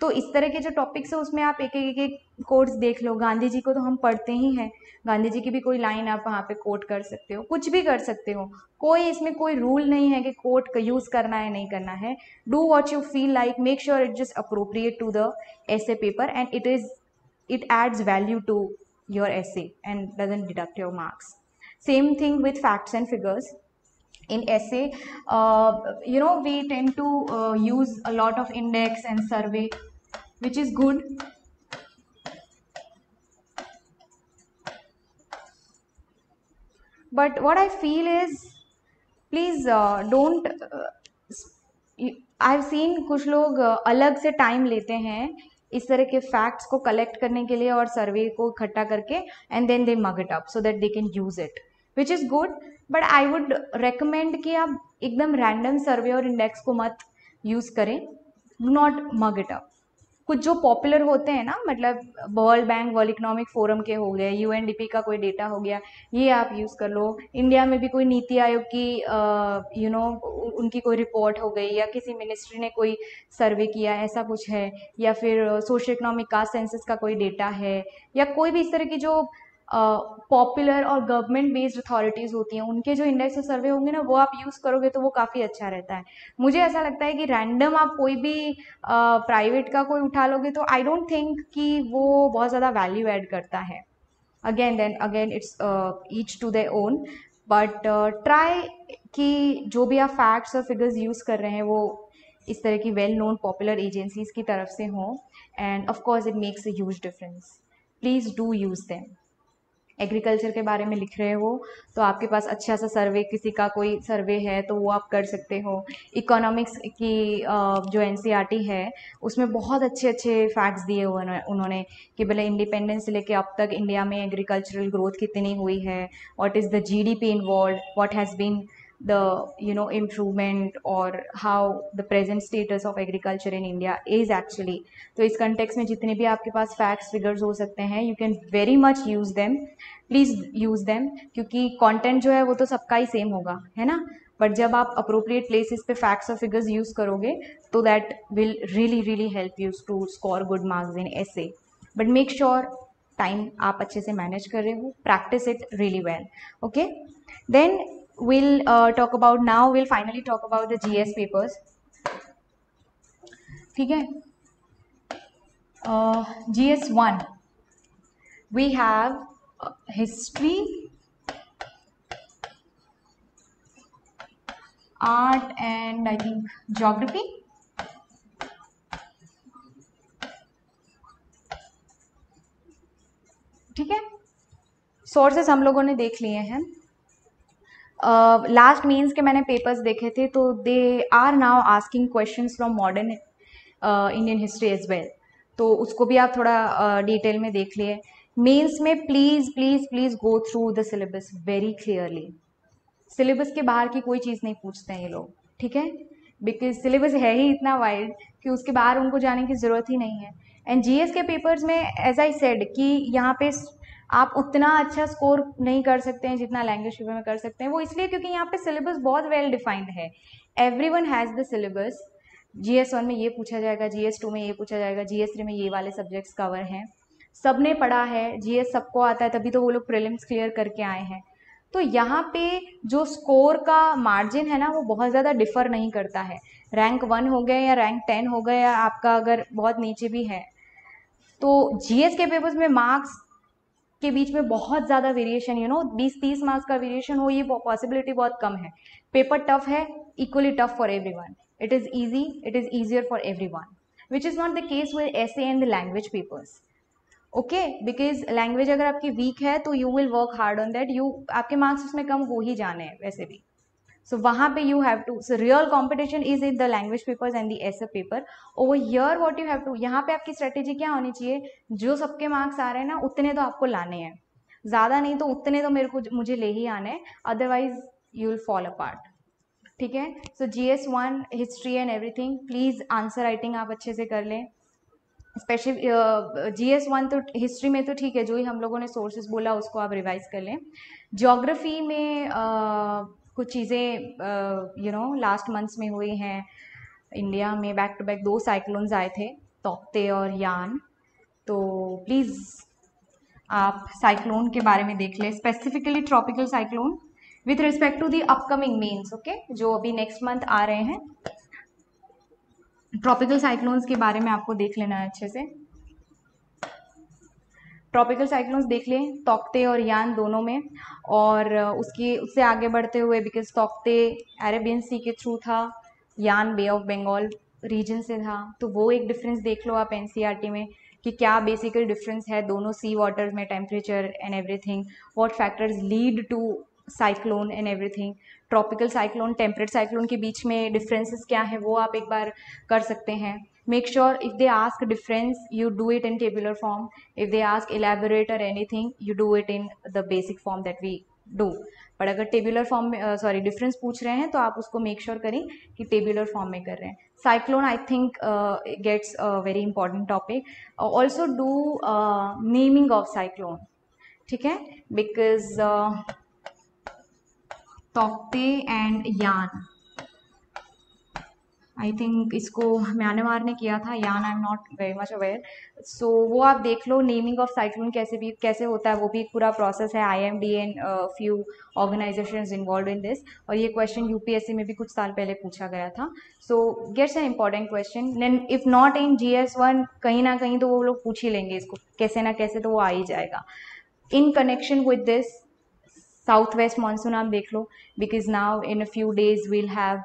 तो इस तरह के जो टॉपिक्स है उसमें आप एक कोट्स देख लो। गांधी जी को तो हम पढ़ते ही हैं, गांधी जी की भी कोई लाइन आप वहाँ पे कोट कर सकते हो, कुछ भी कर सकते हो। कोई इसमें कोई रूल नहीं है कि कोट का यूज़ करना है नहीं करना है। Do what you feel like, make sure it just appropriate to the essay paper and it adds value to your essay and doesn't deduct your marks. Same thing with facts and figures. In essay, we tend to use a lot of index and survey, which is good. But what I feel is, please don't I've seen कुछ लोग अलग से time लेते हैं इस तरह के facts को कलेक्ट करने के लिए और सर्वे को इकट्ठा करके, and then they mug it up so that they can use it, which is good. But I would recommend कि आप एकदम रैंडम सर्वे और इंडेक्स को मत यूज़ करें, do not mug it up. कुछ जो पॉपुलर होते हैं ना, मतलब world bank, world economic forum के हो गए, यूएनडीपी का कोई डेटा हो गया, ये आप यूज़ कर लो। इंडिया में भी कोई नीति आयोग की उनकी कोई रिपोर्ट हो गई, या किसी मिनिस्ट्री ने कोई सर्वे किया, ऐसा कुछ है, या फिर सोशल इकोनॉमिक कास्ट सेंसस का कोई डेटा है, या कोई भी इस तरह की जो पॉपुलर और गवर्नमेंट बेस्ड अथॉरिटीज़ होती हैं, उनके जो इंडेक्स और सर्वे होंगे ना, वो आप यूज़ करोगे तो वो काफ़ी अच्छा रहता है। मुझे ऐसा लगता है कि रैंडम आप कोई भी प्राइवेट का कोई उठा लोगे तो आई डोंट थिंक कि वो बहुत ज़्यादा वैल्यू ऐड करता है। Again it's each to their own, but try कि जो भी आप फैक्ट्स और फिगर्स यूज़ कर रहे हैं वो इस तरह की वेल नोन पॉपुलर एजेंसीज की तरफ से हों, end of course it makes a huge difference. Please do use them. Agriculture के बारे में लिख रहे हो तो आपके पास अच्छा सा सर्वे, किसी का कोई सर्वे है तो वो आप कर सकते हो। इकोनॉमिक्स की जो एनसीईआरटी है उसमें बहुत अच्छे अच्छे फैक्ट्स दिए हुए उन्होंने कि भले इंडिपेंडेंस से लेके अब तक इंडिया में एग्रीकल्चरल ग्रोथ कितनी हुई है, what is the GDP involve, what has been the improvement, or how the present status of agriculture in India is actually. तो इस context में जितने भी आपके पास facts figures हो सकते हैं, you can very much use them. Please use them, क्योंकि content जो है वो तो सबका ही सेम होगा, है ना। बट जब आप अप्रोप्रिएट प्लेसेस पे फैक्ट्स और फिगर्स यूज़ करोगे तो that will really help you to score good marks in essay. But make sure time आप अच्छे से मैनेज कर रहे हो, practice it really well. Okay, then we'll talk about now, we'll finally talk about the GS papers. ठीक है, GS1 we have history, art and I think geography. ठीक है, सोर्सेस हम लोगों ने देख लिए हैं. लास्ट मीन्स के मैंने पेपर्स देखे थे तो they are now asking questions from modern Indian history as well, तो उसको भी आप थोड़ा डिटेल में देख लिए. मेंस में please please please go through the syllabus very clearly. Syllabus के बाहर की कोई चीज़ नहीं पूछते हैं ये लोग, ठीक है, बिकॉज सिलेबस है ही इतना वाइड कि उसके बाहर उनको जाने की ज़रूरत ही नहीं है. एंड जीएस के पेपर्स में एज आई सेड कि यहाँ पे आप उतना अच्छा स्कोर नहीं कर सकते हैं जितना लैंग्वेज पेपर में कर सकते हैं. वो इसलिए क्योंकि यहाँ पे सिलेबस बहुत वेल डिफाइंड है. Everyone has the syllabus. GS1 में ये पूछा जाएगा, GS2 में ये पूछा जाएगा, GS3 में ये वाले सब्जेक्ट्स कवर हैं. सब ने पढ़ा है, GS सबको आता है, तभी तो वो लोग प्रीलिम्स क्लियर करके आए हैं. तो यहाँ पे जो स्कोर का मार्जिन है ना वो बहुत ज़्यादा डिफर नहीं करता है. रैंक 1 हो गया या रैंक 10 हो गया या आपका अगर बहुत नीचे भी है, तो GS के पेपर्स में मार्क्स के बीच में बहुत ज़्यादा वेरिएशन, 20-30 मार्क्स का वेरिएशन हो, ये पॉसिबिलिटी बहुत कम है. पेपर टफ है, equally tough for everyone. It is easy, it is easier for everyone, which is not the case with essay and the language papers. Okay, because language अगर आपकी week है तो you will work hard on that, आपके marks उसमें कम हो ही जाने हैं वैसे भी. So वहाँ पे you have to, so real competition is in the language papers and the SF paper. Over here what you have to, यहाँ पे आपकी स्ट्रेटेजी क्या होनी चाहिए, जो सबके मार्क्स आ रहे हैं ना उतने तो आपको लाने हैं, ज़्यादा नहीं तो उतने तो मुझे ले ही आने हैं, otherwise you will fall apart. ठीक है, सो GS1 history and everything, please answer writing आप अच्छे से कर लें. स्पेशली GS1 तो हिस्ट्री में तो ठीक है, जो ही हम लोगों ने सोर्सेज बोला उसको आप रिवाइज कर लें. ज्योग्राफी में कुछ चीज़ें लास्ट मंथ्स में हुई हैं. इंडिया में बैक टू बैक 2 साइक्लोन्स आए थे, तोक्ते और यान. तो प्लीज़ आप साइक्लोन के बारे में देख लें, specifically tropical cyclone with respect to the upcoming mains, okay, जो अभी नेक्स्ट मंथ आ रहे हैं. ट्रॉपिकल साइक्लोन्स के बारे में आपको देख लेना है अच्छे से. ट्रॉपिकल साइक्लोन्स देख लें तोक्ते और यान दोनों में, और उससे आगे बढ़ते हुए, बिकॉज तोक्ते अरेबियन सी के थ्रू था, यान बे ऑफ बंगाल रीजन से था, तो वो एक डिफरेंस देख लो आप NCERT में कि क्या बेसिकल डिफरेंस है दोनों सी वाटर्स में, temperature and everything, what factors lead to cyclone and everything. Tropical cyclone, temperate cyclone के बीच में डिफरेंसेस क्या है वो आप एक बार कर सकते हैं. Make sure if they ask difference, you do it in tabular form. If they ask elaborate or anything, you do it in the basic form that we do. पर अगर टेबुलर फॉर्म में डिफरेंस पूछ रहे हैं तो आप उसको make sure करें कि टेबुलर फॉर्म में कर रहे हैं. Cyclone I think gets very important topic. Also do naming of cyclone, ठीक है, बिकॉज तोक्ते एंड यान, आई थिंक इसको म्यांमार ने किया था, यान I am not very much aware. So वो आप देख लो, नेमिंग ऑफ साइक्लोन कैसे होता है, वो भी एक पूरा प्रोसेस है. IMD and few organisations involve in this, और ये क्वेश्चन UPSC में भी कुछ साल पहले पूछा गया था. So gets an important question. If not in GS1, कहीं ना कहीं तो वो लोग पूछ ही लेंगे इसको, कैसे ना कैसे तो वो आ ही जाएगा. In connection with this, south west monsoon आप देख लो, because now in a few days we'll have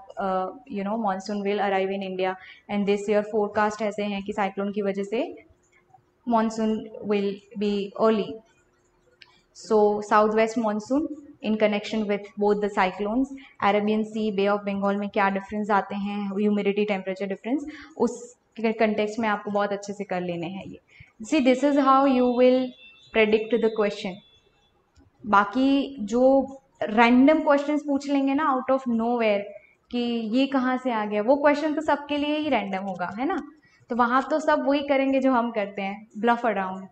monsoon will arrive in India, and this year forecast ऐसे हैं कि साइक्लोन की वजह से monsoon will be early. So south west monsoon in connection with both the cyclones, Arabian Sea, Bay of Bengal में क्या difference आते हैं, ह्यूमिडिटी, टेम्परेचर डिफरेंस, उस कंटेक्स्ट में आपको बहुत अच्छे से कर लेने हैं ये. See this is how you will predict the question. बाकी जो रैंडम क्वेश्चंस पूछ लेंगे ना आउट ऑफ नोवेयर कि ये कहाँ से आ गया, वो क्वेश्चन तो सबके लिए ही रैंडम होगा, है ना. तो वहाँ तो सब वही करेंगे जो हम करते हैं, ब्लफ अराउंड.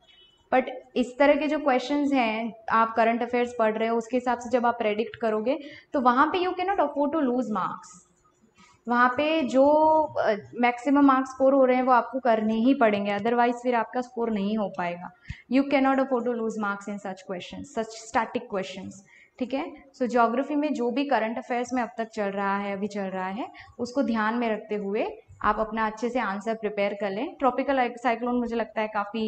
बट इस तरह के जो क्वेश्चंस हैं, आप करंट अफेयर्स पढ़ रहे हो, उसके हिसाब से जब आप प्रेडिक्ट करोगे तो वहाँ पे you can not afford to lose marks. वहाँ पे जो मैक्सिमम मार्क्स स्कोर हो रहे हैं वो आपको करने ही पड़ेंगे, अदरवाइज फिर आपका स्कोर नहीं हो पाएगा। You can not afford to lose marks in such question, such static questions. ठीक है, सो ज्योग्राफी में जो भी करंट अफेयर्स में अब तक चल रहा है, अभी चल रहा है, उसको ध्यान में रखते हुए आप अपना अच्छे से आंसर प्रिपेयर कर लें। ट्रॉपिकल साइक्लोन मुझे लगता है काफ़ी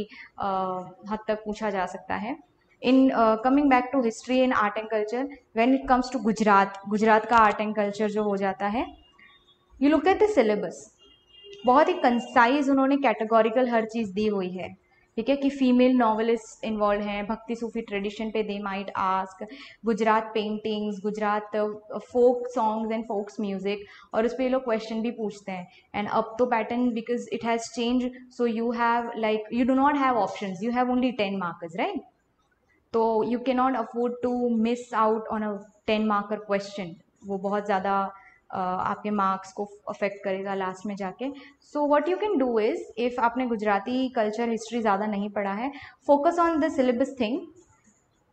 हद तक पूछा जा सकता है। In coming back to history and art and culture, when it comes to Gujarat का आर्ट एंड कल्चर जो हो जाता है, you look at the syllabus, बहुत ही कंसाइज उन्होंने कैटेगोरिकल हर चीज़ दी हुई है। ठीक है, कि फीमेल नॉवेलिस्ट इन्वॉल्व हैं, भक्ति सूफी ट्रेडिशन पे they might ask, Gujarat paintings, Gujarat folk songs and folks music, और उस पर ये लोग क्वेश्चन भी पूछते हैं। एंड अब तो pattern, because it has change, so you have like you do not have options, you have only 10 markers, right? तो you can not afford to miss out on a 10 marker question, वो बहुत ज़्यादा आपके marks को affect करेगा last में जाके। So what you can do is, if आपने गुजराती कल्चर हिस्ट्री ज़्यादा नहीं पढ़ा है, focus on the syllabus thing.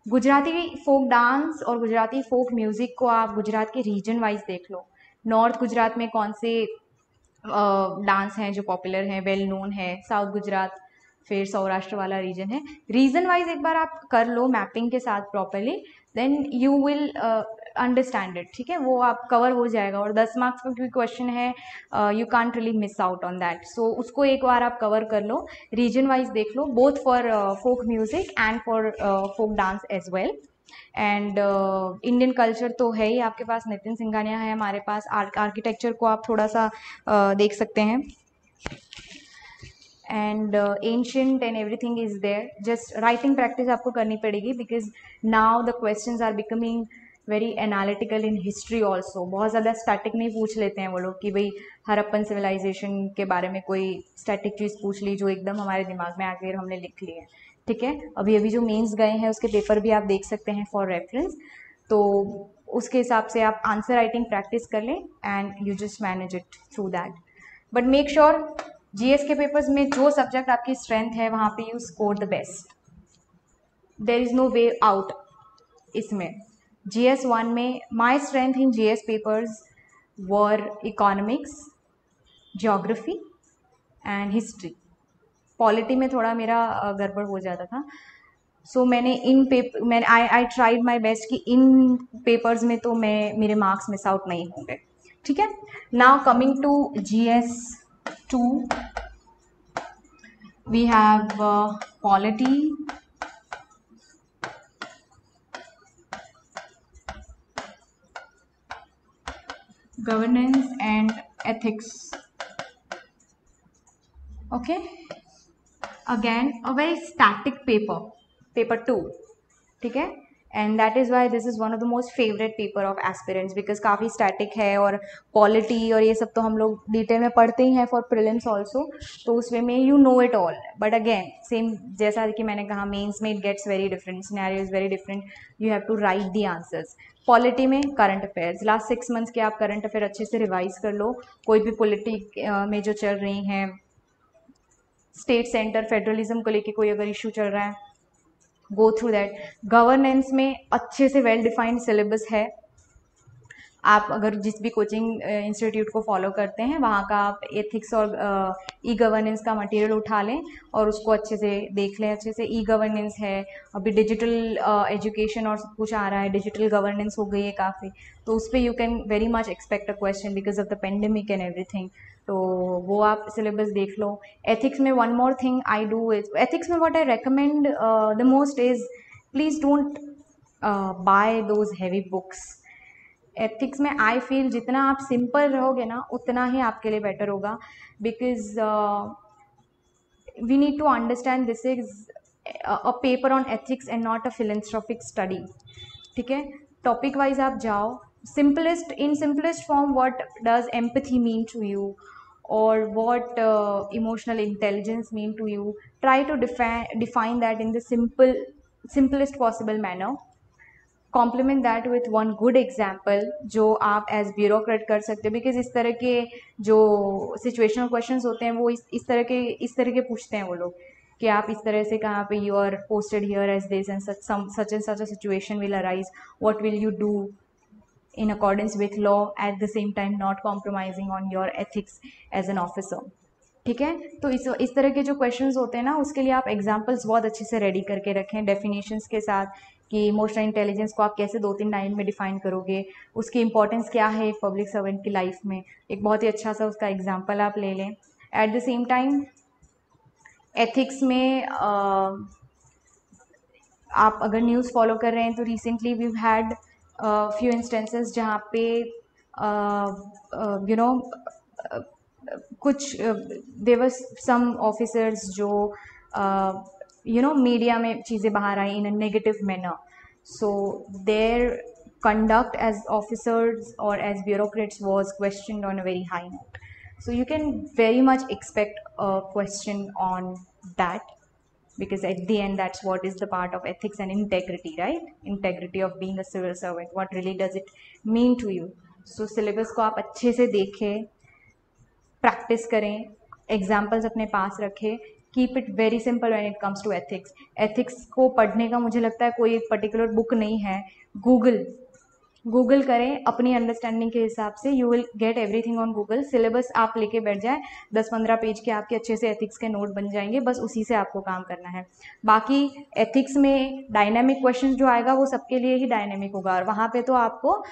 Gujarati folk dance और गुजराती फोक म्यूज़िक को आप गुजरात के रीजन वाइज देख लो। नॉर्थ गुजरात में कौन से डांस हैं जो पॉपुलर हैं, वेल नोन है, साउथ गुजरात, फिर सौराष्ट्र वाला रीजन है। रीजन वाइज एक बार आप कर लो मैपिंग के साथ properly, then you will understand it. ठीक है, वो आप कवर हो जाएगा। और 10 मार्क्स का क्योंकि क्वेश्चन है, you can't really miss out on that. So उसको एक बार आप कवर कर लो, रीजन वाइज देख लो, both for folk music and for folk dance as well. And Indian culture तो है ही आपके पास, नितिन सिंघानिया है हमारे पास, आर्किटेक्चर को आप थोड़ा सा देख सकते हैं, and ancient and everything is there. Just writing practice आपको करनी पड़ेगी, because now the questions are becoming very analytical in history also. बहुत ज़्यादा स्टैटिक नहीं पूछ लेते हैं वो लोग कि भाई हरप्पन सिविलाइजेशन के बारे में कोई स्टैटिक चीज़ पूछ ली जो एकदम हमारे दिमाग में आ गई और हमने लिख ली है। ठीक है, अभी अभी जो मेंस गए हैं उसके पेपर भी आप देख सकते हैं फॉर रेफरेंस, तो उसके हिसाब से आप आंसर राइटिंग प्रैक्टिस कर लें and you just manage it through that. But make sure GS के पेपर्स में जो सब्जेक्ट आपकी स्ट्रेंथ है वहाँ पे you score the best, there is no way out इसमें। GS1 में my strength in GS papers were economics, geography and history. Polity में थोड़ा मेरा गड़बड़ हो जाता था, सो मैंने आई ट्राइड माई बेस्ट कि इन पेपर्स में तो मेरे मार्क्स मिस आउट नहीं होंगे। ठीक है, now coming to GS2, we have polity, governance and ethics. Okay, again a very static paper 2. ठीक है, and that is why this is one of the most favourite paper of aspirants, because काफ़ी static है, और polity और ये सब तो हम लोग डिटेल में पढ़ते ही हैं फॉर प्रीलिम्स ऑल्सो, तो उस वे में you know it all. But again same जैसा कि मैंने कहा, मेंस में it gets very different, scenario is very different, you have to write the answers. Polity में करंट अफेयर्स, लास्ट 6 मंथ्स के आप करंट अफेयर अच्छे से रिवाइज कर लो, कोई भी पॉलिटिक में जो चल रही हैं, स्टेट सेंटर फेडरलिज्म को लेके कोई अगर इशू चल रहा है, गो थ्रू दैट। गवर्नेंस में अच्छे से वेल डिफाइंड सिलेबस है, आप अगर जिस भी कोचिंग इंस्टीट्यूट को फॉलो करते हैं वहाँ का आप एथिक्स और ई गवर्नेंस का मटेरियल उठा लें और उसको अच्छे से देख लें। अच्छे से ई गवर्नेंस है, अभी डिजिटल एजुकेशन और सब कुछ आ रहा है, डिजिटल गवर्नेंस हो गई है काफ़ी, तो उस पर you can very much expect a question because of the pandemic and everything, तो वो आप सिलेबस देख लो। एथिक्स में one more thing I do is, ethics में what I recommend the most is please don't buy those heavy books. Ethics में I feel जितना आप सिंपल रहोगे ना उतना ही आपके लिए बेटर होगा, because we need to understand this is a paper on ethics and not a philanthropic study. ठीक है, टॉपिक वाइज आप जाओ, simplest form, what does empathy mean to you, or what emotional intelligence mean to you, try to define that in the simplest possible manner, complement that with one good example जो आप as bureaucrat कर सकते हो, because इस तरह के जो situational questions होते हैं वो इस तरह के पूछते हैं वो लोग कि आप इस तरह से कहाँ पे you are posted here as this and such and such a situation will arise, what will you do in accordance with law, at the same time not compromising on your ethics as an officer. ठीक है, तो इस तरह के जो questions होते हैं ना, उसके लिए आप एग्जांपल्स बहुत अच्छे से रेडी करके रखें डेफिनेशंस के साथ कि इमोशनल इंटेलिजेंस को आप कैसे 2-3 लाइन में डिफाइन करोगे, उसकी इंपॉर्टेंस क्या है एक पब्लिक सर्वेंट की लाइफ में, एक बहुत ही अच्छा सा उसका एग्जाम्पल आप ले लें. At the same time ethics में आप अगर न्यूज़ फॉलो कर रहे हैं तो recently we had few instances जहाँ पे you know कुछ there was some officers जो you know मीडिया में चीज़ें बाहर आई in a negative manner, so their conduct as officers or as bureaucrats was questioned on a very high note. So you can very much expect a question on that, because at the end that's what is the part of ethics and integrity, right? Integrity of being a civil servant, what really does it mean to you? So syllabus को आप अच्छे से देखें, practice करें, examples अपने पास रखें, keep it very simple when it comes to ethics. Ethics को पढ़ने का मुझे लगता है कोई एक पर्टिकुलर बुक नहीं है, गूगल करें अपनी अंडरस्टैंडिंग के हिसाब से, you will get everything on Google. Syllabus आप लेके बैठ जाए, 10-15 पेज के आपके अच्छे से एथिक्स के नोट बन जाएंगे, बस उसी से आपको काम करना है. बाकी एथिक्स में डायनामिक क्वेश्चन जो आएगा वो सबके लिए ही डायनामिक होगा, और वहाँ पे तो आपको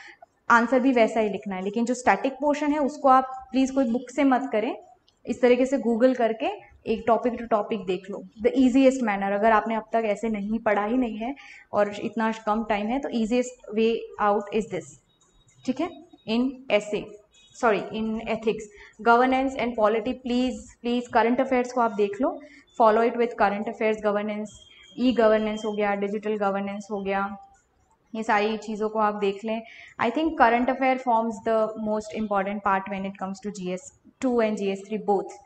आंसर भी वैसा ही लिखना है. लेकिन जो स्टैटिक पोर्शन है उसको आप प्लीज़ कोई बुक से मत करें, इस तरीके से गूगल करके एक टॉपिक टू टॉपिक देख लो, द ईजीएस्ट मैनर. अगर आपने अब तक ऐसे नहीं पढ़ा ही नहीं है और इतना कम टाइम है तो easiest way out is this. ठीक है, in ethics, governance and polity, please current affairs को आप देख लो, follow it with current affairs. Governance, e governance हो गया, डिजिटल गवर्नेंस हो गया, ये सारी चीज़ों को आप देख लें. I think current affair forms the most important part when it comes to GS2 and GS3 both.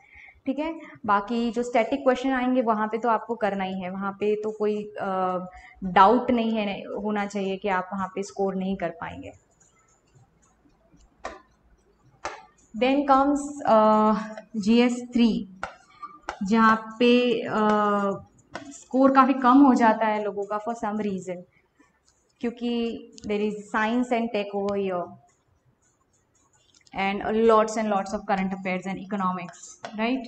ठीक है, बाकी जो स्टैटिक क्वेश्चन आएंगे वहाँ पे तो आपको करना ही है, वहाँ पे तो कोई डाउट नहीं है होना चाहिए कि आप वहाँ पे स्कोर नहीं कर पाएंगे. देन कम्स GS3, जहाँ पे स्कोर काफ़ी कम हो जाता है लोगों का फॉर सम रीज़न, क्योंकि there is science and tech over here and lots and lots of current affairs and economics, right?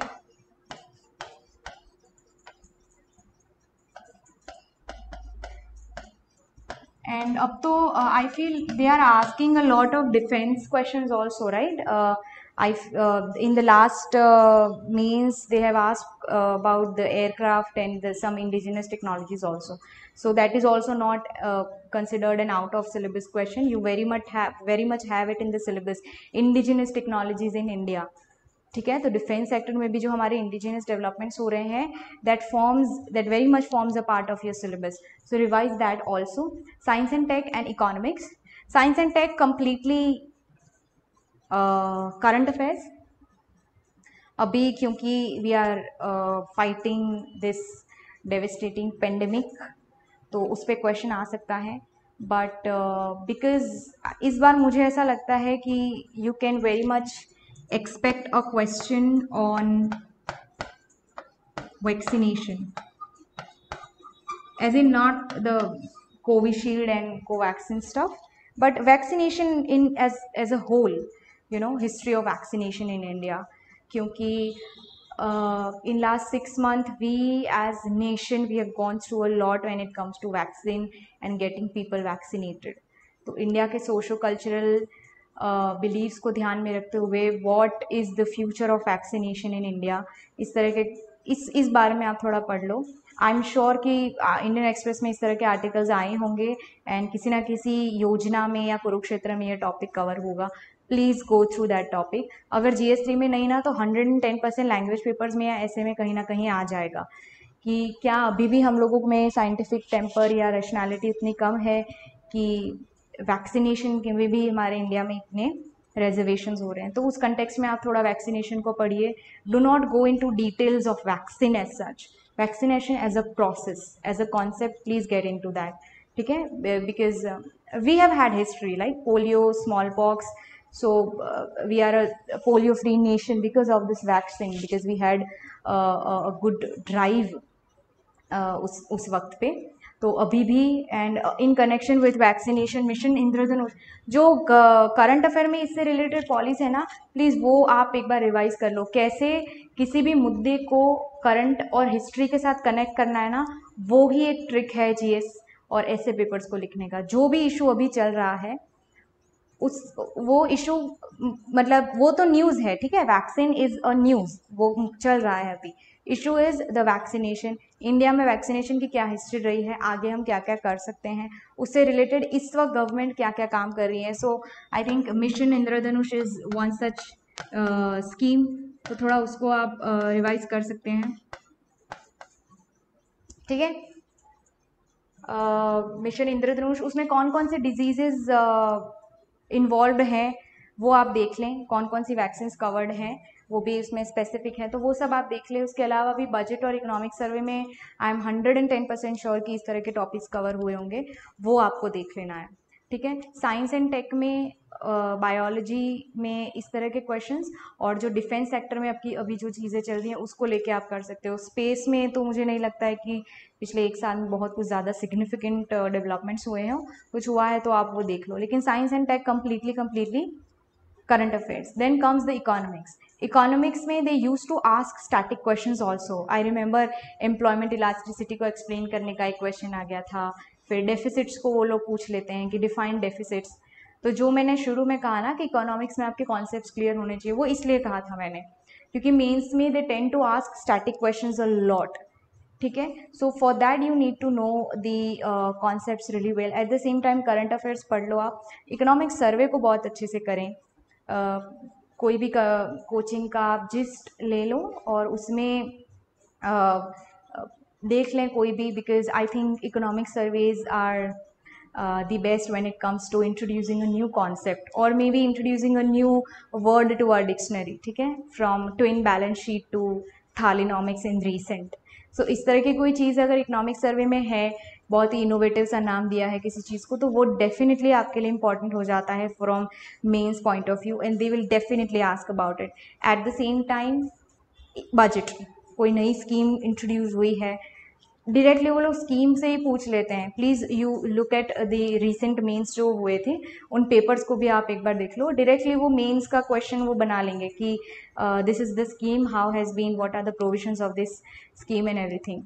And up to I feel they are asking a lot of defense questions also, right? In the last means they have asked about the aircraft and some indigenous technologies also, so that is also not considered an out of syllabus question. You very much have it in the syllabus, indigenous technologies in India. ठीक है, तो defence sector में भी जो हमारे indigenous developments हो रहे हैं, that very much forms a part of your syllabus, so revise that also. Science and tech and economics, science and tech completely current affairs अभी, क्योंकि we are fighting this devastating pandemic, तो उस पर question आ सकता है. But because इस बार मुझे ऐसा लगता है कि you can very much expect a question on vaccination, as in not the Covishield and Covaxin stuff, but vaccination in as a whole, you know, history of vaccination in India. Kyunki in last 6 months we as nation we have gone through a lot when it comes to vaccine and getting people vaccinated. तो India के socio cultural beliefs को ध्यान में रखते हुए what is the future of vaccination in India, इस तरह के इस बारे में आप थोड़ा पढ़ लो. आई एम श्योर कि इंडियन एक्सप्रेस में इस तरह के आर्टिकल्स आए होंगे एंड किसी ना किसी योजना में या कुरुक्षेत्र में ये टॉपिक कवर होगा. Please go through that topic. अगर GS3 में नहीं ना तो 110% लैंग्वेज पेपर्स में या ऐसे में कहीं ना कहीं आ जाएगा कि क्या अभी भी हम लोगों में साइंटिफिक टेम्पर या रैशनैलिटी इतनी कम है कि वैक्सीनेशन के में भी हमारे इंडिया में इतने रिजर्वेशंस हो रहे हैं. तो उस कंटेक्स्ट में आप थोड़ा वैक्सीनेशन को पढ़िए. Do not go into details of vaccine as such, vaccination as a process, as a concept, please get into that. ठीक है, because we have had history like polio, small pox, so we are a polio free nation because of this vaccine, because we had a good drive उस वक्त पे। तो अभी भी and in connection with vaccination mission Indradhanush, जो current affair में इससे related policy है ना, प्लीज़ वो आप एक बार रिवाइज कर लो। कैसे किसी भी मुद्दे को करंट और हिस्ट्री के साथ कनेक्ट करना है ना, वो ही एक ट्रिक है जीएस और ऐसे पेपर्स को लिखने का। जो भी इशू अभी चल रहा है उस वो इशू, मतलब वो तो न्यूज़ है, ठीक है, वैक्सीन इज अ न्यूज़, वो चल रहा है अभी। Issue is the vaccination. India में वैक्सीनेशन की क्या हिस्ट्री रही है, आगे हम क्या क्या कर सकते हैं, उससे रिलेटेड इस वक्त गवर्नमेंट क्या क्या काम कर रही है। So I think mission Indradhanush is one such scheme, तो थोड़ा उसको आप रिवाइज कर सकते हैं, ठीक है। मिशन इंद्रधनुष, उसमें कौन कौन से डिजीजेज इन्वॉल्व हैं वो आप देख लें, कौन कौन सी वैक्सीन कवर्ड हैं वो भी इसमें स्पेसिफिक है, तो वो सब आप देख लें। उसके अलावा भी बजट और इकोनॉमिक सर्वे में आई एम 110% श्योर कि इस तरह के टॉपिक्स कवर हुए होंगे, वो आपको देख लेना है, ठीक है। साइंस एंड टेक में बायोलॉजी में इस तरह के क्वेश्चंस, और जो डिफेंस सेक्टर में आपकी अभी जो चीज़ें चल रही हैं उसको लेके आप कर सकते हो। स्पेस में तो मुझे नहीं लगता है कि पिछले 1 साल में बहुत कुछ ज़्यादा सिग्निफिकेंट डेवलपमेंट्स हुए हैं, कुछ हुआ है तो आप वो देख लो, लेकिन science and tech completely current affairs. Then comes the economics. Economics में they used to ask static questions also. I remember employment elasticity को explain करने का एक question आ गया था, फिर deficits को वो लोग पूछ लेते हैं कि define deficits। तो जो मैंने शुरू में कहा ना कि इकोनॉमिक्स में आपके कॉन्सेप्ट्स क्लियर होने चाहिए, वो इसलिए कहा था मैंने क्योंकि मेंस में they tend to ask static questions a lot, ठीक है। So for that you need to know the concepts really well. At the same time current affairs पढ़ लो आप, इकोनॉमिक सर्वे को बहुत अच्छे से करें। कोई भी कोचिंग का आप जिस्ट ले लो और उसमें देख लें कोई भी, because I think economic surveys are the best when it comes to introducing a new concept or maybe introducing a new word to our dictionary, ठीक है, from twin balance sheet to Thalinomics in recent। so इस तरह की कोई चीज़ अगर economic survey में है, बहुत ही इनोवेटिव सा नाम दिया है किसी चीज़ को, तो वो डेफिनेटली आपके लिए इंपॉर्टेंट हो जाता है from mains point of view, and they will definitely ask about it. At the same time budget, कोई नई स्कीम इंट्रोड्यूस हुई है, डायरेक्टली वो लोग स्कीम से ही पूछ लेते हैं। Please you look at the recent mains जो हुए थे, उन पेपर्स को भी आप एक बार देख लो, डायरेक्टली वो मेंस का क्वेश्चन वो बना लेंगे कि this is the scheme, how has been, what are the provisions of this scheme and everything.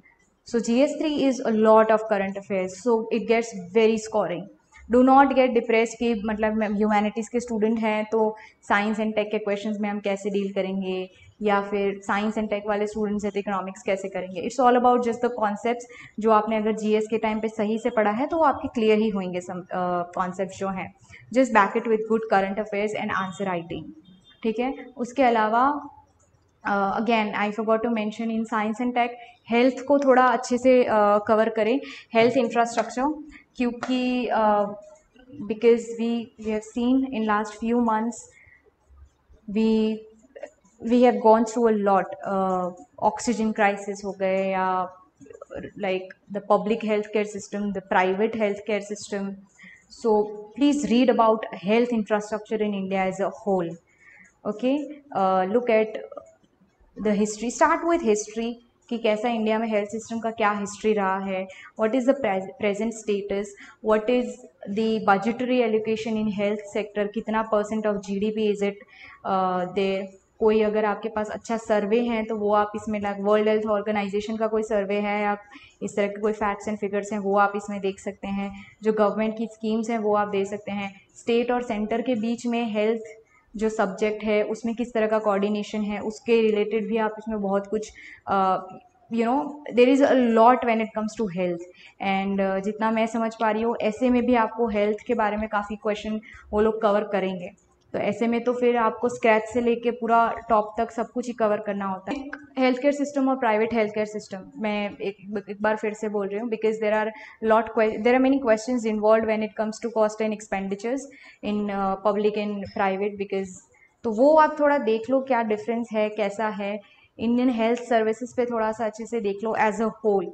So GS3 is a lot of current affairs, so it gets very scoring. Do not get depress कि मतलब humanities के student हैं तो science and tech के questions में हम कैसे deal करेंगे, या फिर साइंस एंड टेक वाले स्टूडेंट्स हैं तो इकोनॉमिक्स कैसे करेंगे। It's all about just the concepts, जो आपने अगर जीएस के टाइम पे सही से पढ़ा है तो वो आपके क्लियर ही होंगे सम कॉन्सेप्ट्स जो हैं। Just back it with good current affairs and answer writing, ठीक है। उसके अलावा again I forgot to mention in science and tech, health को थोड़ा अच्छे से कवर करें, हेल्थ इंफ्रास्ट्रक्चर, क्योंकि because we have seen in last few months we have gone through a lot, oxygen crisis हो गए, या like the public healthcare system, the private healthcare system. So please read about health infrastructure in India as a whole, okay। Look at the history, start with history कि कैसा India में health system का क्या history रहा है, what is the present status, what is the budgetary allocation in health sector, कितना % of GDP is it there. कोई अगर आपके पास अच्छा सर्वे है तो वो आप इसमें, लाइक वर्ल्ड हेल्थ ऑर्गेनाइजेशन का कोई सर्वे है या इस तरह के कोई फैक्ट्स एंड फिगर्स हैं वो आप इसमें देख सकते हैं। जो गवर्नमेंट की स्कीम्स हैं वो आप देख सकते हैं। स्टेट और सेंटर के बीच में हेल्थ जो सब्जेक्ट है उसमें किस तरह का कोऑर्डिनेशन है, उसके रिलेटेड भी आप इसमें बहुत कुछ you know there is a lot when it comes to health. And जितना मैं समझ पा रही हूँ ऐसे में भी आपको हेल्थ के बारे में काफ़ी क्वेश्चन वो लोग कवर करेंगे, तो ऐसे में तो फिर आपको स्क्रैच से लेके पूरा टॉप तक सब कुछ ही कवर करना होता है। हेल्थ केयर सिस्टम और प्राइवेट हेल्थ केयर सिस्टम, मैं एक बार फिर से बोल रही हूँ, because there are many questions involve when it comes to cost and expenditures in public and private, because तो वो आप थोड़ा देख लो क्या डिफरेंस है, कैसा है। इंडियन हेल्थ सर्विसेज पे थोड़ा सा अच्छे से देख लो एज अ होल,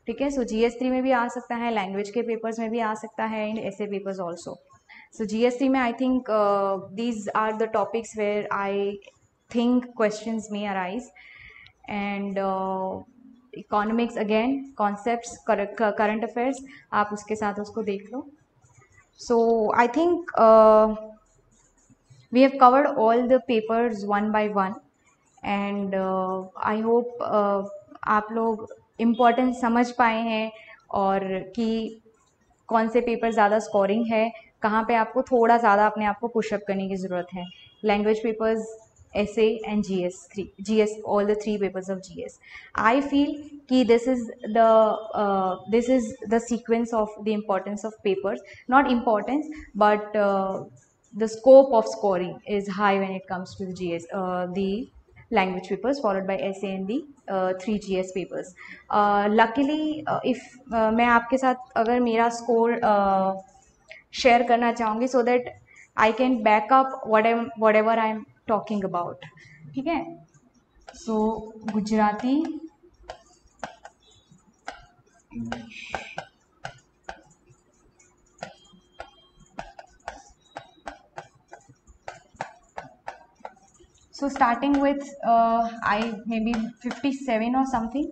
ठीक है। सो GS3 में भी आ सकता है, लैंग्वेज के पेपर्स में भी आ सकता है, इन ऐसे पेपर्स ऑल्सो। So GS3 में I think these are the topics where I think questions may arise, and economics again, concepts, current affairs, आप उसके साथ उसको देख लो. So I think we have covered all the papers one by one, and I hope आप लोग importance समझ पाए हैं और कि कौन से पेपर ज़्यादा स्कोरिंग है, कहाँ पे आपको थोड़ा ज़्यादा अपने आप को पुशअप करने की ज़रूरत है. Language papers, essay and GS, all the 3 papers of GS. I feel कि this is the sequence of the importance of papers, not importance, but the scope of scoring is high when it comes to the GS, the language papers, followed by essay and the 3 GS papers. Luckily, if मैं आपके साथ अगर मेरा score share करना चाहूँगी, so that I can back up whatever I'm talking about. ठीक है. So Gujarati, so starting with I maybe 57 or something,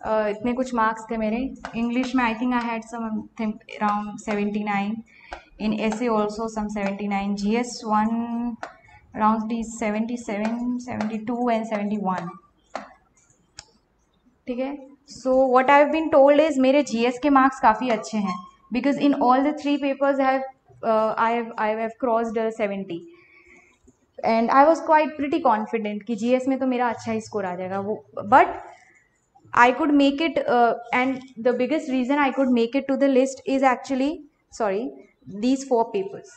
इतने कुछ मार्क्स थे मेरे. इंग्लिश में I think I had something around 79, in essay also some 79, GS1 around 77, 72 and 71. ठीक है. So what I have been told is मेरे GS के marks काफ़ी अच्छे हैं, because in all the 3 papers I have crossed 70, and I was quite pretty confident कि GS में तो मेरा अच्छा ही स्कोर आ जाएगा वो. But I could make it, and the biggest reason I could make it to the list is actually, these 4 papers.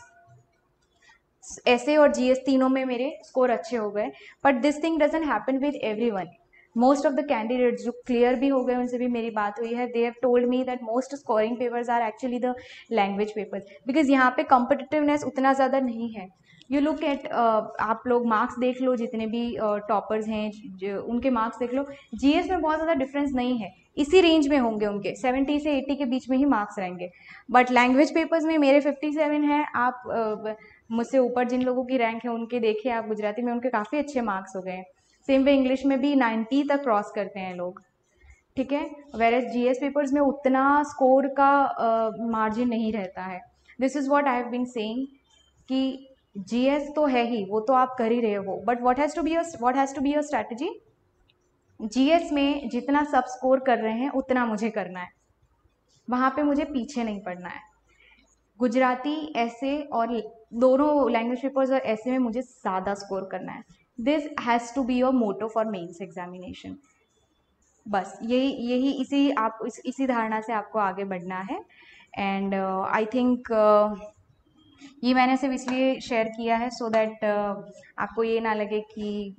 essay और GS तीनों में मेरे स्कोर अच्छे हो गए. But this thing doesn't happen with everyone. Most of the candidates जो clear भी हो गए, उनसे भी मेरी बात हुई है, they have told me that most scoring papers are actually the language papers, because यहाँ पे कॉम्पिटिटिवनेस उतना ज़्यादा नहीं है. यू लुक एट, आप लोग मार्क्स देख लो, जितने भी टॉपर्स हैं उनके मार्क्स देख लो. GS में बहुत ज़्यादा डिफरेंस नहीं है, इसी रेंज में होंगे उनके 70 से 80 के बीच में ही मार्क्स रहेंगे. बट लैंग्वेज पेपर्स में मेरे 57 हैं. आप मुझसे ऊपर जिन लोगों की रैंक है उनके देखिए आप, गुजराती में उनके काफ़ी अच्छे मार्क्स हो गए हैं. सेम वे इंग्लिश में भी 90 तक क्रॉस करते हैं लोग. ठीक है. वेयर GS पेपर्स में उतना स्कोर का मार्जिन नहीं रहता है. This is what I have been saying कि GS तो है ही, वो तो आप कर ही रहे हो, but what has to be your strategy. GS में जितना सब स्कोर कर रहे हैं उतना मुझे करना है, वहाँ पे मुझे पीछे नहीं पड़ना है. गुजराती, ऐसे और दोनों लैंग्वेज पेपर्स और ऐसे में मुझे ज़्यादा स्कोर करना है. This has to be your motto for mains examination. बस यही इसी धारणा से आपको आगे बढ़ना है. एंड आई थिंक ये मैंने सिर्फ इसलिए शेयर किया है सो दैट आपको ये ना लगे कि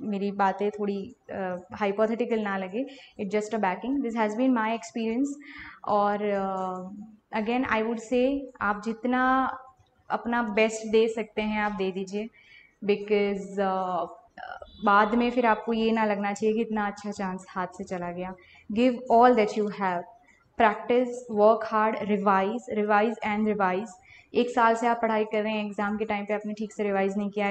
मेरी बातें थोड़ी हाइपोथेटिकल ना लगे. It just a backing. This has been my experience. और अगेन आई वुड से आप जितना अपना बेस्ट दे सकते हैं आप दे दीजिए, बिकॉज बाद में फिर आपको ये ना लगना चाहिए कि इतना अच्छा चांस हाथ से चला गया. Give all that you have. Practice, work hard, revise and revise. 1 साल से आप पढ़ाई कर रहे हैं, एग्जाम के टाइम पे आपने ठीक से रिवाइज नहीं किया,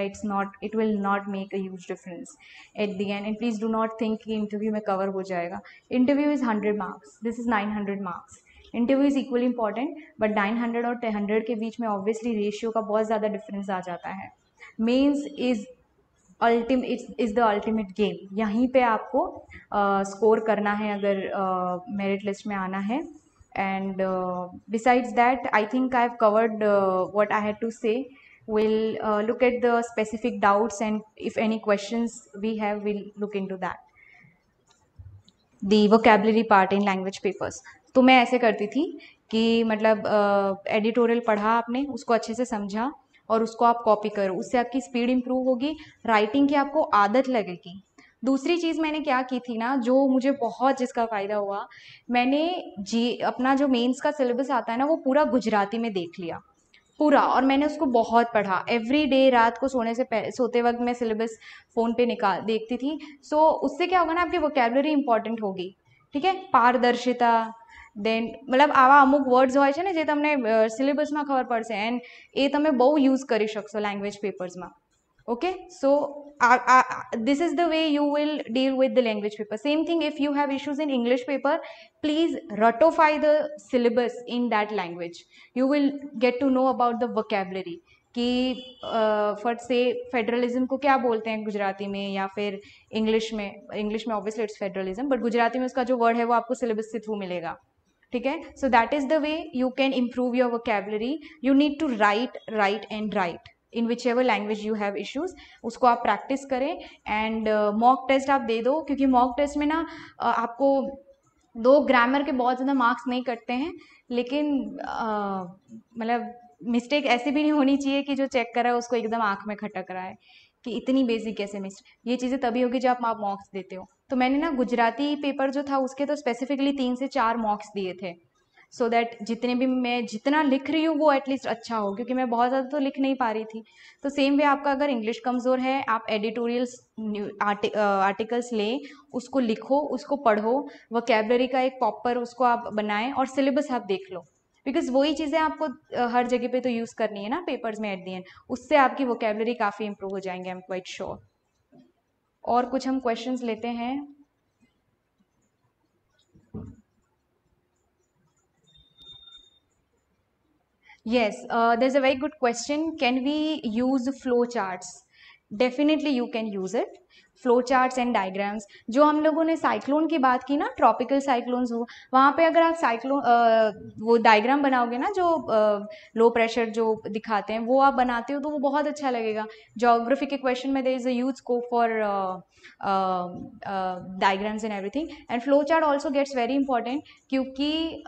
it will not make a huge difference at the and. And please do not think कि इंटरव्यू में कवर हो जाएगा. Interview is 100 marks, this is 900 marks. Interview is equally important, but 900 और 100 के बीच में ऑब्वियसली रेशियो का बहुत ज़्यादा डिफरेंस आ जाता है. Mains is the ultimate game. यहीं पे आपको स्कोर करना है अगर मेरिट लिस्ट में आना है. And besides that, I think I've covered what I had to say. We'll look at the specific doubts, and if any questions we have, we'll look into that. The vocabulary part in language papers. तो मैं ऐसे करती थी कि मतलब editorial पढ़ा आपने, उसको अच्छे से समझा और उसको आप कॉपी करो. उससे आपकी स्पीड इंप्रूव होगी, राइटिंग की आपको आदत लगेगी. दूसरी चीज़ मैंने क्या की थी ना, जो मुझे बहुत जिसका फ़ायदा हुआ, मैंने अपना जो मेंस का सिलेबस आता है ना वो पूरा गुजराती में देख लिया पूरा, और मैंने उसको बहुत पढ़ा. एवरी डे रात को सोते वक्त मैं सिलेबस फ़ोन पे देखती थी. सो उससे क्या होगा ना, आपकी वोकेबलरी इंपॉर्टेंट होगी. ठीक है. पारदर्शिता, देन मतलब આવા અમુક વર્ડ્સ હોય છે ને જે તમને સિલેબસમાં ખબર પડશે, એન્ડ એ તમે બહુ યુઝ કરી શકશો language પેપર્સમાં. Okay, so this is the way you will deal with the language paper. Same thing, if you have issues in English paper, please ratify the syllabus in that language. You will get to know about the vocabulary कि for से federalism को क्या बोलते हैं गुजराती में, या फिर English में obviously it's federalism, but Gujarati में उसका जो वर्ड है वो आपको सिलेबस के थ्रू मिलेगा. ठीक है, so that is the way you can improve your vocabulary. You need to write and write in whichever language you have issues. उसको आप प्रैक्टिस करें एंड मॉक टेस्ट आप दे दो, क्योंकि मॉक टेस्ट में ना आपको दो ग्रामर के बहुत ज़्यादा मार्क्स नहीं कटते हैं, लेकिन मतलब मिस्टेक ऐसी भी नहीं होनी चाहिए कि जो चेक कर रहा है उसको एकदम आंख में खटक रहा है कि इतनी बेसिक कैसे मिस्टेक. ये चीज़ें तभी होगी जब आप मॉक्स देते हो. तो मैंने ना गुजराती पेपर जो था उसके तो स्पेसिफिकली 3 से 4 मॉक्स दिए थे, सो दैट जितने भी मैं जितना लिख रही हूँ वो एटलीस्ट अच्छा हो, क्योंकि मैं बहुत ज़्यादा तो लिख नहीं पा रही थी. तो सेम वे आपका अगर इंग्लिश कमज़ोर है, आप एडिटोरियल्स आर्टिकल्स लें, उसको लिखो, उसको पढ़ो, वोकैबुलरी का एक प्रॉपर उसको आप बनाएं और सिलेबस आप देख लो, बिकॉज वही चीज़ें आपको हर जगह पे तो यूज़ करनी है ना पेपर्स में एट दी एंड. उससे आपकी वोकैबुलरी काफ़ी इंप्रूव हो जाएंगे, आई एम क्वाइट श्योर. और कुछ हम क्वेश्चंस लेते हैं. Yes, there's a very good question. Can we use flow charts? Definitely you can use it. Flow charts and diagrams. जो हम लोगों ने साइक्लोन की बात की ना, ट्रॉपिकल साइक्लोन्स हो, वहाँ पे अगर आप साइक्लोन वो डायग्राम बनाओगे ना, जो लो प्रेशर जो दिखाते हैं वो आप बनाते हो, तो वो बहुत अच्छा लगेगा. ज्योग्राफी के क्वेश्चन में there is a huge scope for diagrams and everything. And flow chart also gets very important, क्योंकि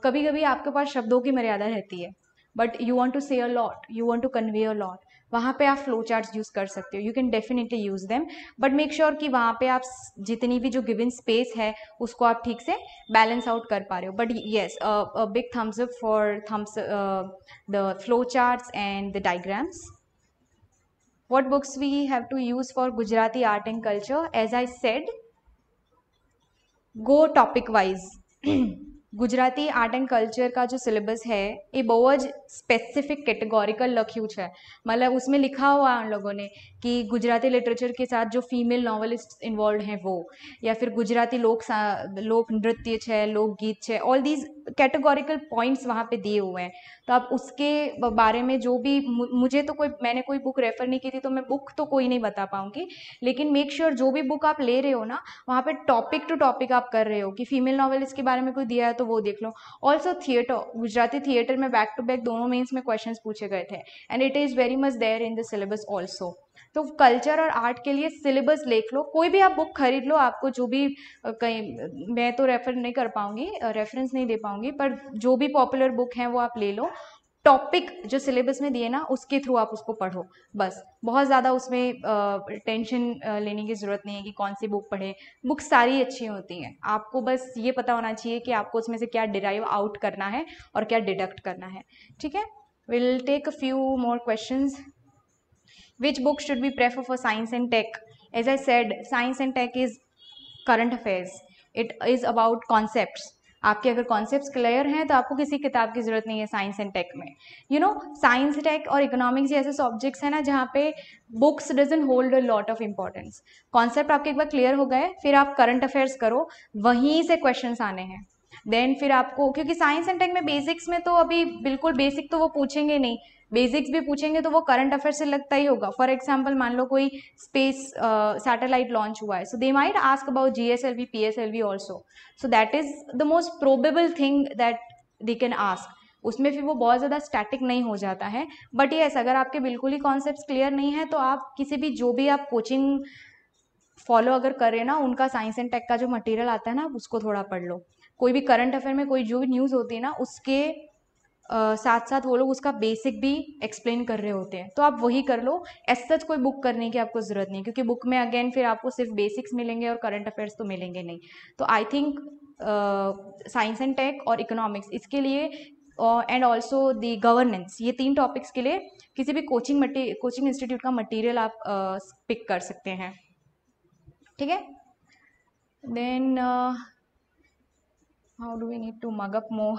कभी कभी आपके पास शब्दों की मर्यादा रहती है, but you want to say a lot, you want to convey a lot. वहाँ पे आप फ्लो चार्ट्स यूज कर सकते हो. You can definitely use them, but make sure कि वहाँ पे आप जितनी भी जो गिवन स्पेस है उसको आप ठीक से बैलेंस आउट कर पा रहे हो. But yes, big thumbs up for the flow charts and the diagrams. What books we have to use for Gujarati art and culture? As I said, go topic wise. Gujarati art and culture का जो syllabus है ये बहुत specific categorical लख्યું છે. मतलब उसमें लिखा हुआ है उन लोगों ने कि गुजराती लिटरेचर के साथ जो फीमेल नॉवलिस्ट इन्वॉल्व हैं वो, या फिर गुजराती लोक नृत्य है, लोकगीत है, ऑल दीज कैटेगोरिकल पॉइंट्स वहाँ पे दिए हुए हैं. तो आप उसके बारे में जो भी, मुझे तो मैंने कोई बुक रेफर नहीं की थी, तो मैं बुक तो कोई नहीं बता पाऊंगी, लेकिन मेक श्योर जो भी बुक आप ले रहे हो ना, वहाँ पे टॉपिक टू टॉपिक आप कर रहे हो कि फीमेल नॉवेलिस्ट के बारे में कोई दिया है तो वो देख लो. ऑल्सो थिएटर, गुजराती थिएटर में बैक टू बैक दोनों मेंस में क्वेश्चंस पूछे गए थे, and it is very much there in the syllabus also. तो कल्चर और आर्ट के लिए सिलेबस देख लो, कोई भी आप बुक खरीद लो, आपको जो भी कहीं, मैं तो रेफर नहीं कर पाऊंगी, रेफरेंस नहीं दे पाऊंगी, पर जो भी पॉपुलर बुक है वो आप ले लो. टॉपिक जो सिलेबस में दिए ना उसके थ्रू आप उसको पढ़ो बस. बहुत ज़्यादा उसमें टेंशन लेने की ज़रूरत नहीं है कि कौन सी बुक पढ़े. बुक सारी अच्छी होती हैं, आपको बस ये पता होना चाहिए कि आपको उसमें से क्या डिराइव आउट करना है और क्या डिडक्ट करना है. ठीक है, will take a few more questions. Which book should we prefer for science and tech? As I said, science and tech is current affairs. It is about concepts. आपके अगर कॉन्सेप्ट्स क्लियर हैं तो आपको किसी किताब की जरूरत नहीं है साइंस एंड टेक में. यू नो, साइंस टेक और इकोनॉमिक्स जैसे सब्जेक्ट्स हैं ना जहाँ पे books doesn't hold a lot of importance. Concept आपके एक बार क्लियर हो गए, फिर आप करंट अफेयर्स करो, वहीं से क्वेश्चंस आने हैं. देन फिर आपको, क्योंकि साइंस एंड टेक में बेसिक्स में तो अभी बिल्कुल बेसिक तो वो पूछेंगे नहीं, बेसिक्स भी पूछेंगे तो वो करंट अफेयर से लगता ही होगा. फॉर एग्जाम्पल मान लो कोई स्पेस सैटेलाइट लॉन्च हुआ है, so they might ask about GSLV PSLV also. So that is the most probable thing that they can ask. उसमें फिर वो बहुत ज़्यादा स्टैटिक नहीं हो जाता है. बट येस, अगर आपके बिल्कुल ही कॉन्सेप्ट क्लियर नहीं है तो आप किसी भी, जो भी आप कोचिंग फॉलो अगर कर रहे हैं ना, उनका साइंस एंड टेक का जो मटेरियल आता है ना उसको थोड़ा पढ़ लो. कोई भी करंट अफेयर में कोई जो भी न्यूज़ होती है ना उसके साथ साथ वो लोग उसका बेसिक भी एक्सप्लेन कर रहे होते हैं, तो आप वही कर लो. एज सच कोई बुक करने की आपको ज़रूरत नहीं, क्योंकि बुक में अगेन फिर आपको सिर्फ बेसिक्स मिलेंगे और करंट अफेयर्स तो मिलेंगे नहीं. तो I think science and tech और इकोनॉमिक्स इसके लिए, एंड ऑल्सो द गवर्नेंस, ये 3 टॉपिक्स के लिए किसी भी कोचिंग इंस्टीट्यूट का मटीरियल आप पिक कर सकते हैं. ठीक है, then how do we need to mug up more?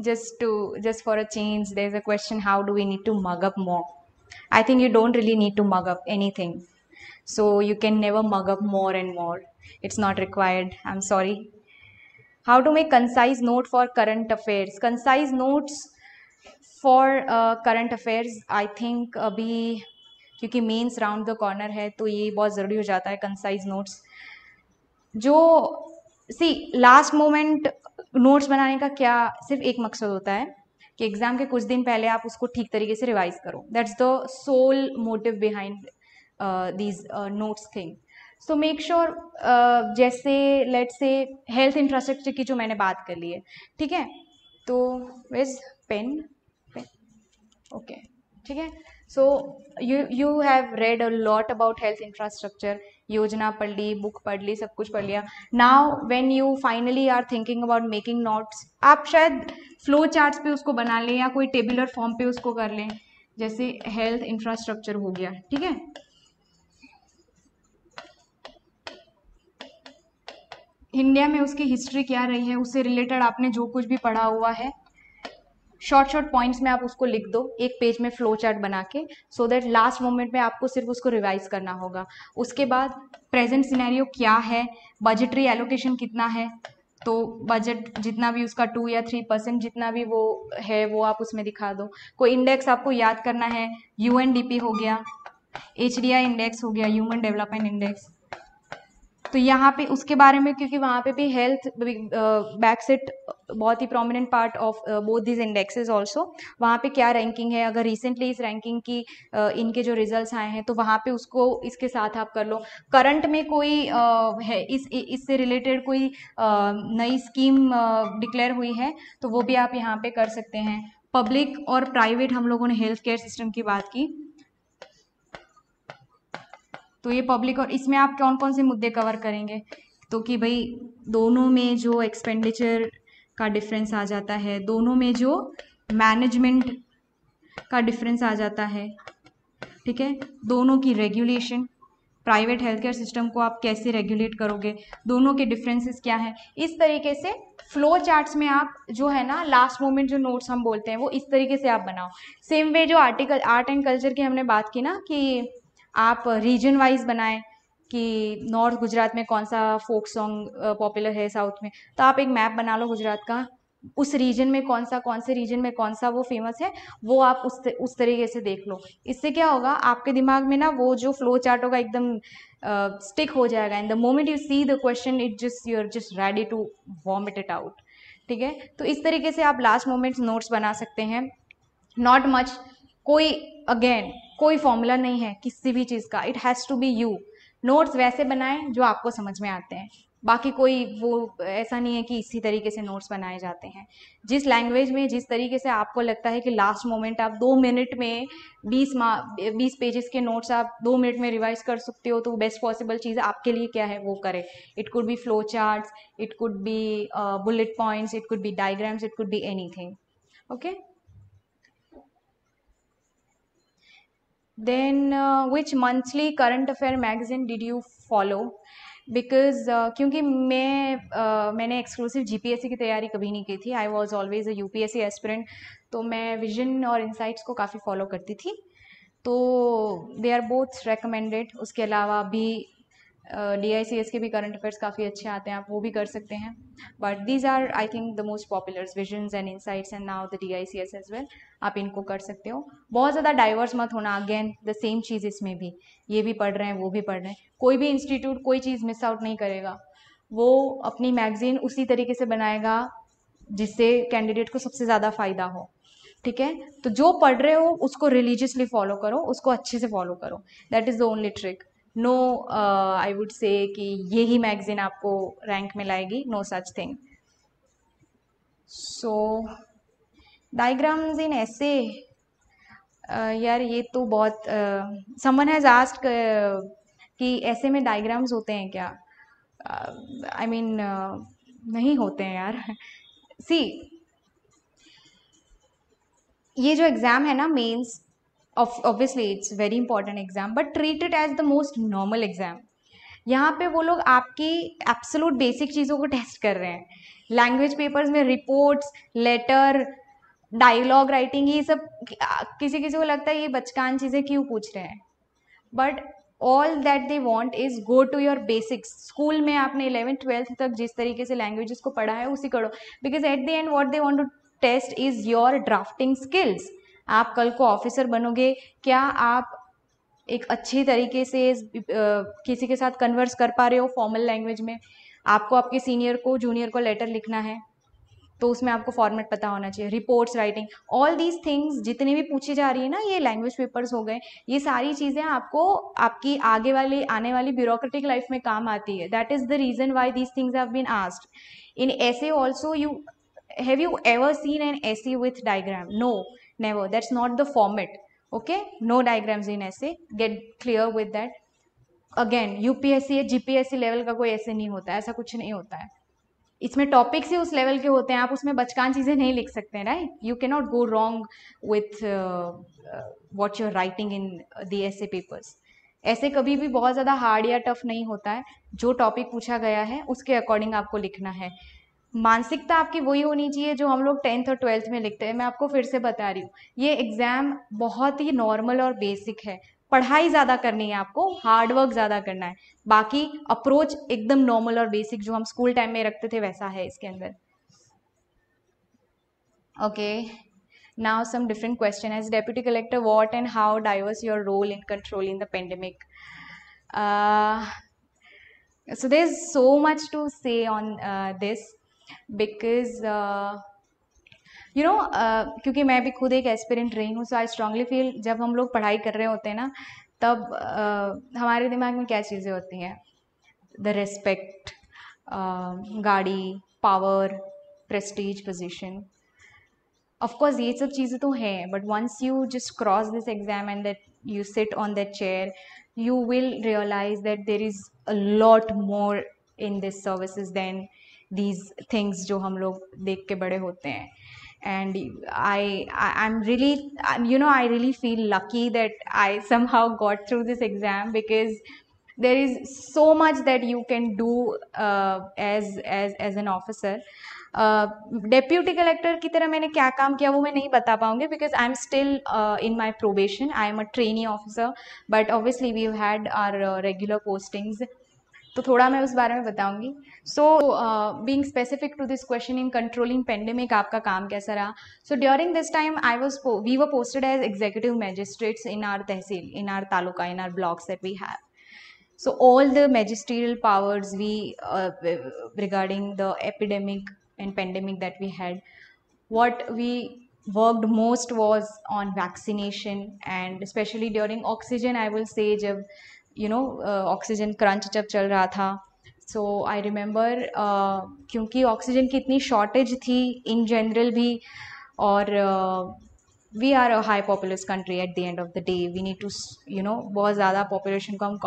Just for a change, there's a question, how do we need to mug up more? I think you don't really need to mug up anything. So you can never mug up more and more. It's not required. I'm sorry. How to make concise note for current affairs? Concise notes for current affairs, I think अभी क्योंकि mains round the corner है तो ये बहुत ज़रूरी हो जाता है कंसाइज नोट्स. जो लास्ट मोमेंट नोट्स बनाने का क्या सिर्फ एक मकसद होता है कि एग्जाम के कुछ दिन पहले आप उसको ठीक तरीके से रिवाइज करो. That's the sole motive behind these notes thing. So make sure, जैसे लेट्स से हेल्थ इंफ्रास्ट्रक्चर की जो मैंने बात कर ली है, ठीक है, तो विज पेन ओके, ठीक है. सो you have read a lot about health infrastructure, योजना पढ़ ली, बुक पढ़ ली, सब कुछ पढ़ लिया. Now when you finally are thinking about making notes, आप शायद फ्लो चार्ट्स पे उसको बना लें या कोई टेबुलर फॉर्म पे उसको कर लें. जैसे हेल्थ इंफ्रास्ट्रक्चर हो गया, ठीक है. इंडिया में उसकी हिस्ट्री क्या रही है, उससे रिलेटेड आपने जो कुछ भी पढ़ा हुआ है, शॉर्ट पॉइंट्स में आप उसको लिख दो एक पेज में फ्लो चार्ट बना के, सो दैट लास्ट मोमेंट में आपको सिर्फ उसको रिवाइज करना होगा. उसके बाद प्रेजेंट सिनेरियो क्या है, बजटरी एलोकेशन कितना है, तो बजट जितना भी उसका 2 या 3% जितना भी वो है वो आप उसमें दिखा दो. कोई इंडेक्स आपको याद करना है, UNDP हो गया, HDI इंडेक्स हो गया, ह्यूमन डेवलपमेंट इंडेक्स, तो यहाँ पे उसके बारे में, क्योंकि वहाँ पे भी हेल्थ बैक सेट बहुत ही prominent part of both this indexes also. वहाँ पे क्या रैंकिंग है, अगर रिसेंटली इस रैंकिंग की इनके जो रिजल्ट्स आए हैं तो वहाँ पे उसको इसके साथ आप कर लो. करंट में कोई है इससे रिलेटेड कोई नई स्कीम डिक्लेयर हुई है तो वो भी आप यहाँ पे कर सकते हैं. पब्लिक और प्राइवेट हम लोगों ने हेल्थ केयर सिस्टम की बात की, तो ये पब्लिक, और इसमें आप कौन कौन से मुद्दे कवर करेंगे, तो कि भाई दोनों में जो एक्सपेंडिचर का डिफरेंस आ जाता है, दोनों में जो मैनेजमेंट का डिफरेंस आ जाता है, ठीक है, दोनों की regulation, private health care system को आप कैसे रेगुलेट करोगे, दोनों के डिफरेंसेस क्या हैं. इस तरीके से फ्लो चार्ट्स में आप जो है ना लास्ट मोमेंट जो नोट्स हम बोलते हैं वो इस तरीके से आप बनाओ. सेम वे जो आर्ट एंड कल्चर की हमने बात की ना कि आप रीजन वाइज बनाएं कि नॉर्थ गुजरात में कौन सा फोक सॉन्ग पॉपुलर है, साउथ में, तो आप एक मैप बना लो गुजरात का, उस रीजन में कौन से रीजन में कौन सा वो फेमस है, वो आप उस तरीके से देख लो. इससे क्या होगा, आपके दिमाग में ना वो जो फ्लो चार्ट होगा एकदम स्टिक हो जाएगा. And the moment you see the question it just you are just ready to vomit it out. ठीक है, तो इस तरीके से आप लास्ट मोमेंट नोट्स बना सकते हैं. नॉट मच, कोई फॉर्मूला नहीं है किसी भी चीज़ का, it has to be you. Notes वैसे बनाएं जो आपको समझ में आते हैं, बाकी कोई वो ऐसा नहीं है कि इसी तरीके से नोट्स बनाए जाते हैं. जिस लैंग्वेज में जिस तरीके से आपको लगता है कि लास्ट मोमेंट आप 2 मिनट में 20 पेजेस के नोट्स आप 2 मिनट में रिवाइज कर सकते हो, तो बेस्ट पॉसिबल चीज़ आपके लिए क्या है वो करें. It could be flow charts, it could be bullet points, it could be diagrams, it could be anything. Okay, then which monthly current affair magazine did you follow? Because क्योंकि मैंने exclusive GPSC की तैयारी कभी नहीं की थी. I was always a UPSC aspirant, तो मैं विजन और इंसाइट्स को काफ़ी फॉलो करती थी, तो दे आर बोथ रेकमेंडेड. उसके अलावा भी DICS के भी करंट अफेयर्स काफ़ी अच्छे आते हैं, आप वो भी कर सकते हैं. But these are I think the most populars, visions and insights and now the DICS as well. आप इनको कर सकते हो. बहुत ज़्यादा डाइवर्स मत होना. अगेन द सेम चीज़ इसमें भी, ये भी पढ़ रहे हैं वो भी पढ़ रहे हैं. कोई भी इंस्टीट्यूट कोई चीज़ मिस आउट नहीं करेगा. वो अपनी मैगजीन उसी तरीके से बनाएगा जिससे कैंडिडेट को सबसे ज़्यादा फ़ायदा हो. ठीक है, तो जो पढ़ रहे हो उसको रिलीजियसली फॉलो करो, उसको अच्छे से फॉलो करो. That is the only trick. No I would say कि यही मैगजीन आपको रैंक में लाएगी, no such thing. So diagrams in essay, यार ये तो बहुत समवन हैज़ आस्क्ड कि ऐसे में डायग्राम्स होते हैं क्या? आई मीन नहीं होते हैं यार. सी, ये जो एग्ज़ाम है ना mains, obviously it's very important exam, but treat it as the most normal exam. यहाँ पे वो लोग आपकी एब्सोल्यूट बेसिक चीज़ों को टेस्ट कर रहे हैं. लैंग्वेज पेपर्स में रिपोर्ट्स, लेटर, डायलॉग राइटिंग ये सब किसी किसी को लगता है ये बचकान चीज़ें क्यों पूछ रहे हैं, but all that they want is go to your basics. School में आपने 11th-12th तक जिस तरीके से लैंग्वेजेस को पढ़ा है उसी करो, because at the end what they want to test is your drafting skills. आप कल को ऑफिसर बनोगे, क्या आप एक अच्छी तरीके से किसी के साथ कन्वर्स कर पा रहे हो फॉर्मल लैंग्वेज में। आपको आपके सीनियर को जूनियर को लेटर लिखना है तो उसमें आपको फॉर्मेट पता होना चाहिए, reports writing, all these things जितनी भी पूछी जा रही है ना, ये लैंग्वेज पेपर्स हो गए, ये सारी चीज़ें आपको आपकी आने वाली ब्यूरोक्रेटिक लाइफ में काम आती है। That is the reason why these things have been asked in essay also। You have you ever seen an essay with diagram? No, never. That's not the format. Okay, no diagrams in essay. Get clear with that. Again UPSC या GPSC level का कोई ऐसे नहीं होता है, ऐसा कुछ नहीं होता है। इसमें टॉपिक्स ही उस लेवल के होते हैं, आप उसमें बचकान चीज़ें नहीं लिख सकते हैं, right. You can not go wrong with what your writing in the essay papers. ऐसे कभी भी बहुत ज़्यादा हार्ड या टफ नहीं होता है, जो टॉपिक पूछा गया है उसके अकॉर्डिंग आपको लिखना है। मानसिकता आपकी वही होनी चाहिए जो हम लोग 10th और 12th में लिखते हैं। मैं आपको फिर से बता रही हूँ, ये एग्ज़ाम बहुत ही नॉर्मल और बेसिक है। पढ़ाई ज़्यादा करनी है आपको, हार्ड वर्क ज़्यादा करना है, बाकी अप्रोच एकदम नॉर्मल और बेसिक जो हम स्कूल टाइम में रखते थे वैसा है इसके अंदर। Okay, now some different question. As deputy collector, what and how diverse your role in controlling the pandemic? So there's so much to say on this because क्योंकि मैं भी खुद एक एस्पिरेंट रही हूँ, सो आई स्ट्रांगली फील जब हम लोग पढ़ाई कर रहे होते हैं ना, तब हमारे दिमाग में क्या चीज़ें होती हैं, द रेस्पेक्ट, गाड़ी, power, prestige, position. Of course ये सब चीज़ें तो हैं, but once you just cross this exam and that you sit on that chair, you will realize that there is a lot more in this services than these things जो हम लोग देख के बड़े होते हैं। And I'm really, I really feel lucky that I somehow got through this exam, because there is so much that you can do as an officer. Deputy collector की तरह मैंने क्या काम किया वो मैं नहीं बता पाऊंगी, because I am still in my probation, I am a trainee officer, but obviously we had our regular postings, तो थोड़ा मैं उस बारे में बताऊंगी। So being specific to this question, in controlling pandemic आपका काम कैसा रहा? So during this time we were posted as executive magistrates in our tehsil, in our taluka, in our blocks that we have. So all the magisterial powers we regarding the epidemic and pandemic that we had, what we worked most was on vaccination, and especially during oxygen, I will say, जब oxygen crunch जब चल रहा था, सो I remember क्योंकि oxygen की इतनी shortage थी इन general भी, और we are a high populous country at the end of the day, we need to बहुत ज़्यादा पॉपुलेशन को हम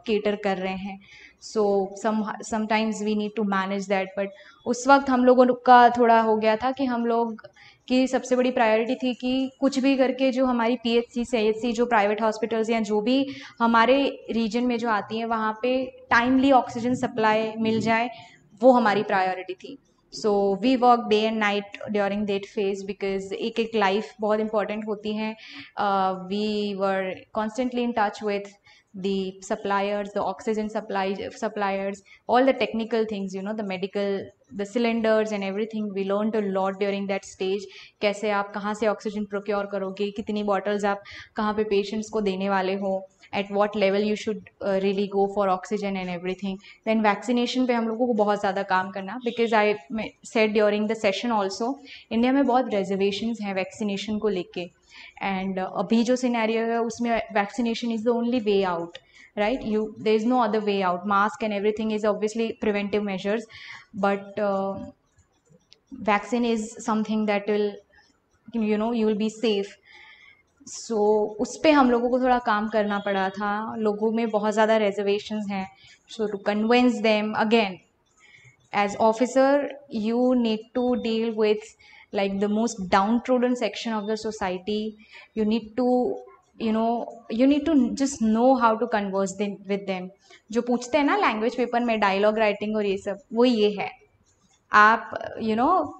केटर कर रहे हैं, so sometimes we need to manage that. But उस वक्त हम लोगों का थोड़ा हो गया था कि हम लोग की सबसे बड़ी प्रायोरिटी थी कि कुछ भी करके जो हमारी PHC, CHC, जो प्राइवेट हॉस्पिटल्स या जो भी हमारे रीजन में जो आती हैं वहाँ पे टाइमली ऑक्सीजन सप्लाई मिल जाए, वो हमारी प्रायोरिटी थी। So we work day and night during that phase, because एक एक लाइफ बहुत इंपॉर्टेंट होती हैं। We were constantly in touch with the suppliers, the oxygen suppliers, all the technical things, the medical, the cylinders and everything. We learned a lot during that stage. कैसे आप कहाँ से oxygen procure करोगे, कितनी bottles आप कहाँ पे patients को देने वाले हो, at what level you should really go for oxygen and everything. Then vaccination पे हम लोगों को बहुत ज़्यादा काम करना, because I said during the session also, India में बहुत reservations हैं वैक्सीनेशन को लेके, एंड अभी जो सिनेरियो है उसमें vaccination is the only way out, right? There is no other way out. Mask and everything is obviously preventive measures, but vaccine is something that will you will be safe. सो उस पर हम लोगों को थोड़ा काम करना पड़ा था. लोगों में बहुत ज़्यादा reservations हैं, so to convince them again, as officer you need to deal with like the most downtrodden section of the society. You need to just know how to converse with them. जो पूछते हैं ना language paper में dialogue writing और ये सब, वो ये है. आप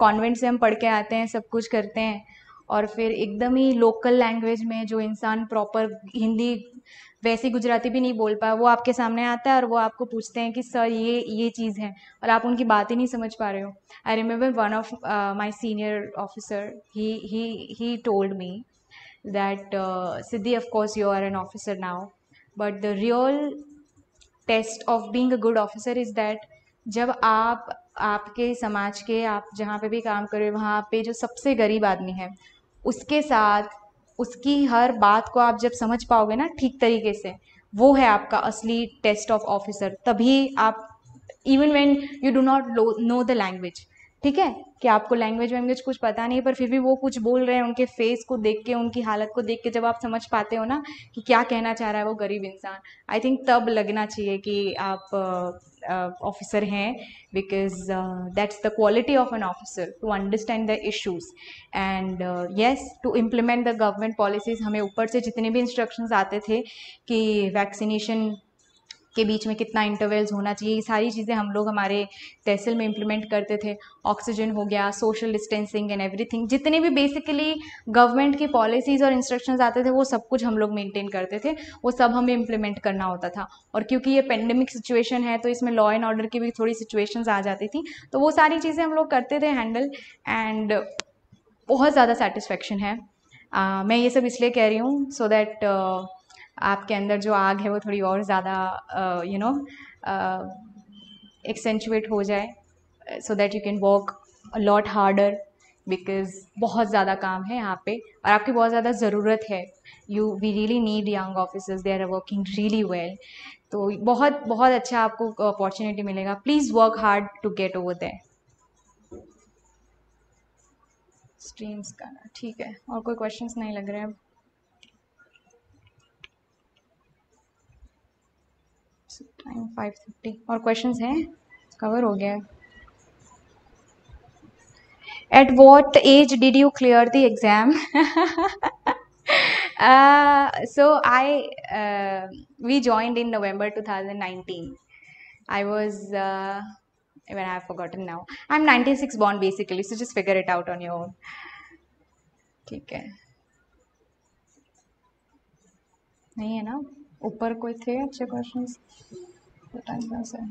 कॉन्वेंट से हम पढ़ के आते हैं, सब कुछ करते हैं, और फिर एकदम ही लोकल लैंग्वेज में जो इंसान प्रॉपर हिंदी वैसी गुजराती भी नहीं बोल पाया, वो आपके सामने आता है और वो आपको पूछते हैं कि सर ये चीज़ है, और आप उनकी बात ही नहीं समझ पा रहे हो. I remember one of my senior officer, he told me that Siddhi, of course you are an officer now, but the real test of being a good officer is that जब आप आपके समाज के आप जहाँ पे भी काम कर रहे हो वहाँ पे जो सबसे गरीब आदमी है उसके साथ उसकी हर बात को आप जब समझ पाओगे ना ठीक तरीके से, वो है आपका असली टेस्ट ऑफ ऑफिसर. तभी आप, even when you do not know the language, ठीक है कि आपको लैंग्वेज वैंग्वेज कुछ पता नहीं, पर फिर भी वो कुछ बोल रहे हैं, उनके फेस को देख के उनकी हालत को देख के जब आप समझ पाते हो ना कि क्या कहना चाह रहा है वो गरीब इंसान, आई थिंक तब लगना चाहिए कि आप ऑफिसर हैं. Because that's the quality of an officer, to understand the issues and yes to implement the government policies. हमें ऊपर से जितने भी इंस्ट्रक्शंस आते थे कि वैक्सीनेशन के बीच में कितना इंटरवल्स होना चाहिए, ये सारी चीज़ें हम लोग हमारे तहसील में इम्प्लीमेंट करते थे. ऑक्सीजन हो गया, सोशल डिस्टेंसिंग एंड एवरीथिंग, जितने भी बेसिकली गवर्नमेंट की पॉलिसीज़ और इंस्ट्रक्शंस आते थे वो सब कुछ हम लोग मेंटेन करते थे, वो सब हमें इम्प्लीमेंट करना होता था. और क्योंकि ये पेंडेमिक सिचुएशन है तो इसमें लॉ एंड ऑर्डर की भी थोड़ी सिचुएशंस आ जाती थी, तो वो सारी चीज़ें हम लोग करते थे हैंडल, एंड बहुत ज़्यादा सेटिस्फेक्शन है. मैं ये सब इसलिए कह रही हूँ सो दैट आपके अंदर जो आग है वो थोड़ी और ज़्यादा एक्सेंचुएट हो जाए, सो that you can work a lot harder, because बहुत ज़्यादा काम है यहाँ पे और आपकी बहुत ज़्यादा ज़रूरत है. We really need young officers, they are working really well. तो बहुत बहुत अच्छा आपको अपॉर्चुनिटी मिलेगा. Please work hard to get over there. Streams का ना, ठीक है. और कोई क्वेश्चंस नहीं लग रहे हैं अब? टाइम 5:30. और क्वेश्चंस हैं? कवर हो गया. At what age did you clear the exam? So we joined in November 2019. I was when I have forgotten now. I'm 96 born basically, so just figure it out on your own. ठीक है. नहीं है ना? ऊपर कोई थे अच्छे questions? Time pass है.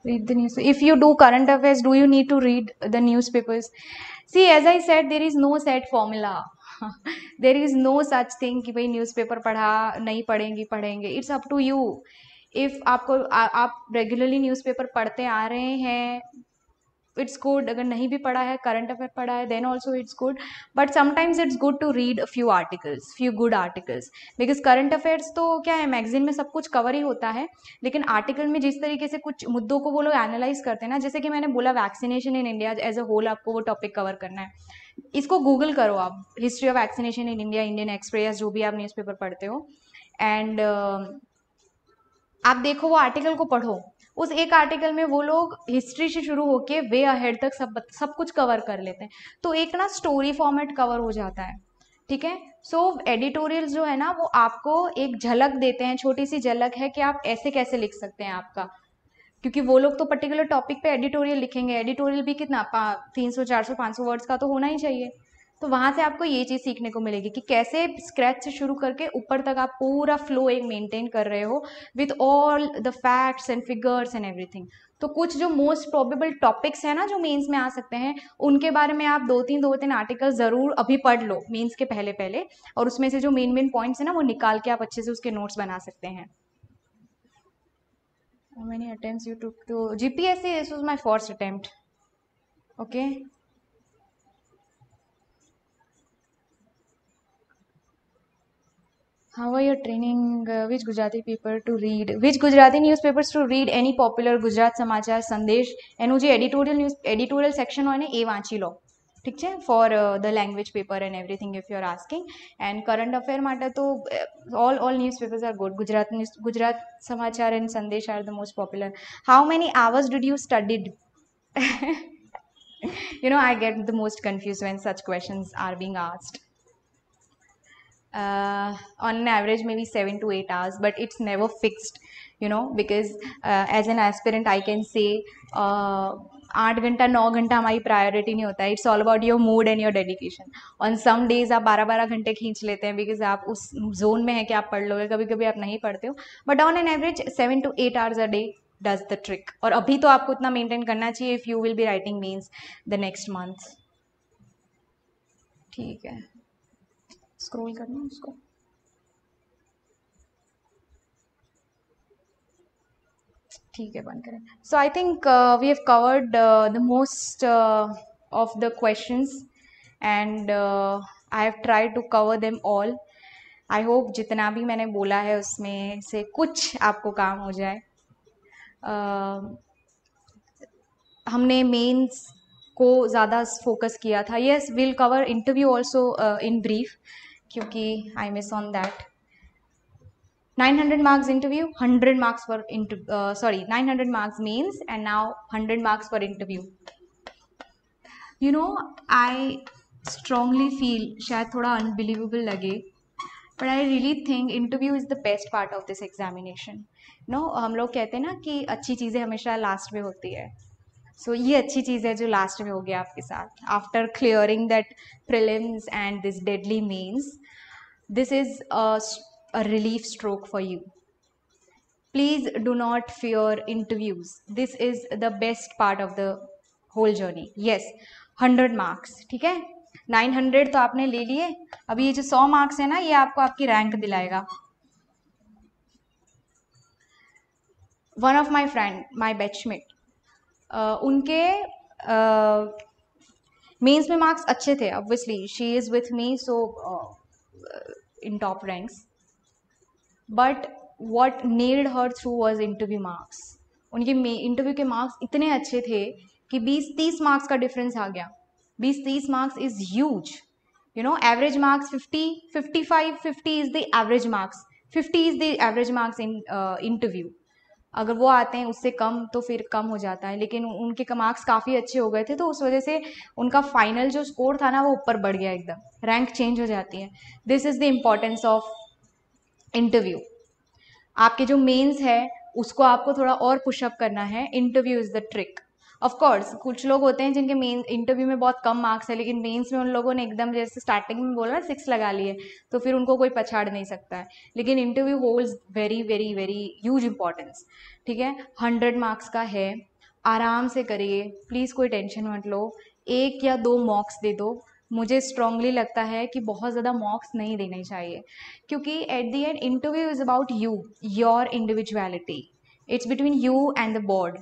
Read the news. If you do current affairs, do you need to read the newspapers? See, as I said, there is no set formula. There is no such thing कि भाई newspaper पढ़ा नहीं पढ़ेंगे. It's up to you. If आप regularly newspaper पढ़ते आ रहे हैं, it's good. अगर नहीं भी पढ़ा है, करंट अफेयर पढ़ा है, then also it's good. But sometimes it's good to read few articles, few good articles, because current affairs तो क्या है, मैगजीन में सब कुछ कवर ही होता है, लेकिन आर्टिकल में जिस तरीके से कुछ मुद्दों को वो लोग एनालाइज करते हैं ना, जैसे कि मैंने बोला vaccination in India as a whole, आपको वो टॉपिक कवर करना है. इसको गूगल करो आप, history of vaccination in India, Indian express, जो भी आप न्यूज़पेपर पढ़ते हो, एंड आप देखो वो आर्टिकल को पढ़ो. उस एक आर्टिकल में वो लोग हिस्ट्री से शुरू होके वे अहेड तक सब कुछ कवर कर लेते हैं, तो एक ना स्टोरी फॉर्मेट कवर हो जाता है. ठीक है. सो एडिटोरियल्स जो है ना वो आपको एक झलक देते हैं, छोटी सी झलक है कि आप ऐसे कैसे लिख सकते हैं आपका, क्योंकि वो लोग तो पर्टिकुलर टॉपिक पे एडिटोरियल लिखेंगे. एडिटोरियल भी कितना 300 400 500 वर्ड्स का तो होना ही चाहिए. तो वहां से आपको ये चीज़ सीखने को मिलेगी कि कैसे स्क्रैच से शुरू करके ऊपर तक आप पूरा फ्लो एक मेंटेन कर रहे हो with all the facts and figures and everything. तो कुछ जो मोस्ट प्रोबेबल टॉपिक्स हैं ना जो मेंस में आ सकते हैं, उनके बारे में आप दो तीन आर्टिकल ज़रूर अभी पढ़ लो मेंस के पहले पहले, और उसमें से जो मेन पॉइंट्स है ना वो निकाल के आप अच्छे से उसके नोट्स बना सकते हैं. How many attempts you took to GPSC? This was my first attempt. Okay. How are your training? Which Gujarati paper to read? Which Gujarati newspapers to read? Any popular Gujarat Samachar, Sandesh, એનું જે editorial section હોય ને એ વાંચી લો. ઠીક છે, for the language paper and everything if you are asking. End current affair માટે તો all newspapers are good. Gujarat Samachar and Sandesh are the most popular. How many hours did you studied? You know, I get the most confused when such questions are being asked. On an average maybe 7 to 8 hours, but it's never fixed. you know, because as an aspirant I can say 8 घंटा 9 घंटा हमारी priority नहीं होता है. It's all about your mood and your dedication. On some days आप 12-12 घंटे खींच लेते हैं बिकॉज आप उस जोन में है कि आप पढ़ लोगे. कभी कभी आप नहीं पढ़ते हो, but on an average 7 to 8 hours a day does the trick. और अभी तो आपको उतना मेंटेन करना चाहिए if you will be writing mains the next month. ठीक है, स्क्रॉल करना है उसको. ठीक है, बंद करें. So I think we have covered the most of the questions and I have tried to cover them all. I hope जितना भी मैंने बोला है उसमें से कुछ आपको काम हो जाए. हमने मेंस को ज़्यादा फोकस किया था. Yes, will cover interview also in brief, क्योंकि I miss on that. 900 marks interview, 100 marks for 900 marks means, and now 100 marks for interview. You know, I strongly feel, शायद थोड़ा unbelievable लगे, but I really think interview is the best part of this examination. No, हम लोग कहते हैं ना कि अच्छी चीज़ें हमेशा लास्ट में होती है. So ये अच्छी चीज़ है जो लास्ट में हो गया आपके साथ. After clearing that prelims and this deadly means, this is a relief stroke for you. Please do not fear interviews. This is the best part of the whole journey. Yes, 100 marks, ठीक है. 900 तो आपने ले लिए. अभी ये जो 100 marks है ना, ये आपको आपकी रैंक दिलाएगा. One of my friend, my batchmate, उनके मेंस में मार्क्स अच्छे थे. Obviously she is with me, so in top ranks, but what nailed her through was interview marks. उनके इंटरव्यू के मार्क्स इतने अच्छे थे कि 20-30 मार्क्स का डिफरेंस आ गया. 20-30 marks is huge. You know, average marks 50, 55, 50 is the average marks. 50 is the average marks in interview. अगर वो आते हैं उससे कम तो फिर कम हो जाता है, लेकिन उनके मार्क्स काफ़ी अच्छे हो गए थे, तो उस वजह से उनका फाइनल जो स्कोर था ना वो ऊपर बढ़ गया, एकदम रैंक चेंज हो जाती है. This is the importance of interview. आपके जो मेंस है उसको आपको थोड़ा और पुशअप करना है. Interview is the trick. Of course कुछ लोग होते हैं जिनके मेन इंटरव्यू में बहुत कम मार्क्स है, लेकिन मेंस में उन लोगों ने एकदम जैसे स्टार्टिंग में बोला 6 लगा लिए, तो फिर उनको कोई पछाड़ नहीं सकता है. लेकिन interview holds very very very huge importance. ठीक है, 100 मार्क्स का है, आराम से करिए, प्लीज़ कोई टेंशन मत लो. 1 या 2 मॉक्स दे दो. मुझे स्ट्रांगली लगता है कि बहुत ज़्यादा मॉक्स नहीं देने चाहिए, क्योंकि at the and interview is about you, your individuality. It's between you and the board.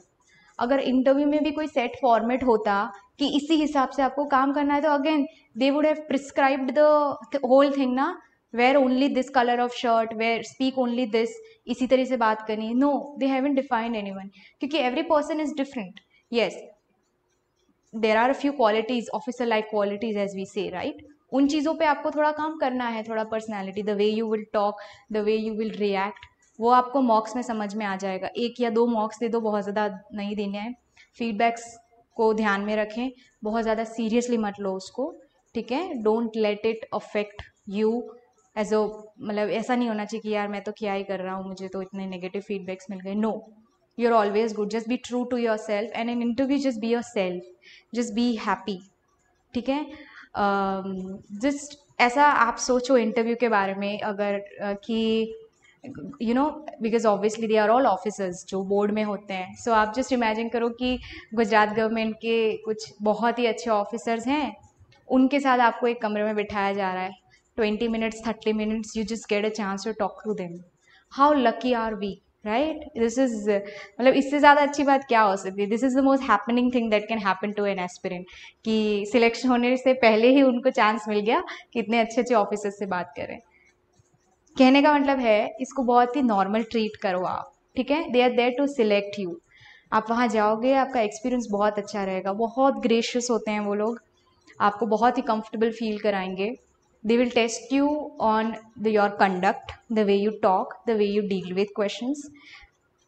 अगर इंटरव्यू में भी कोई सेट फॉर्मेट होता कि इसी हिसाब से आपको काम करना है, तो again they would have prescribed the whole thing ना, wear only this colour of shirt, where speak only this, इसी तरह से बात करनी. No, they haven't defined anyone, क्योंकि every person is different. Yes, there are a few qualities, officer like qualities as we say, right. उन चीज़ों पे आपको थोड़ा काम करना है, थोड़ा personality, the way you will talk, the way you will react, वो आपको मॉक्स में समझ में आ जाएगा. 1 या 2 मॉक्स दे दो, बहुत ज़्यादा नहीं देने हैं. फीडबैक्स को ध्यान में रखें, बहुत ज़्यादा सीरियसली मत लो उसको. ठीक है, don't let it affect you as a, मतलब ऐसा नहीं होना चाहिए कि यार मैं तो क्या ही कर रहा हूँ, मुझे तो इतने नेगेटिव फीडबैक्स मिल गए. No, you are always good. Just be true to your self, and in interview just be yourself, just be happy. ठीक है, जस्ट ऐसा आप सोचो इंटरव्यू के बारे में, अगर कि you know, because obviously they are all officers जो बोर्ड में होते हैं. सो आप जस्ट इमेजिन करो कि गुजरात गवर्नमेंट के कुछ बहुत ही अच्छे ऑफिसर्स हैं, उनके साथ आपको एक कमरे में बिठाया जा रहा है. 20 minutes, 30 minutes, you just get a chance to talk to them. How lucky are we, right? This is, मतलब इससे ज़्यादा अच्छी बात क्या हो सकती है. This is the most happening thing that can happen to an aspirant, कि सिलेक्शन होने से पहले ही उनको चांस मिल गया कि इतने अच्छे अच्छे ऑफिसर्स से बात करें. कहने का मतलब है, इसको बहुत ही नॉर्मल ट्रीट करो आप. ठीक है, they are there to select you. आप वहाँ जाओगे, आपका एक्सपीरियंस बहुत अच्छा रहेगा. बहुत ग्रेशियस होते हैं वो लोग, आपको बहुत ही कंफर्टेबल फील कराएंगे. They will test you on your conduct, the way you talk, the way you deal with questions.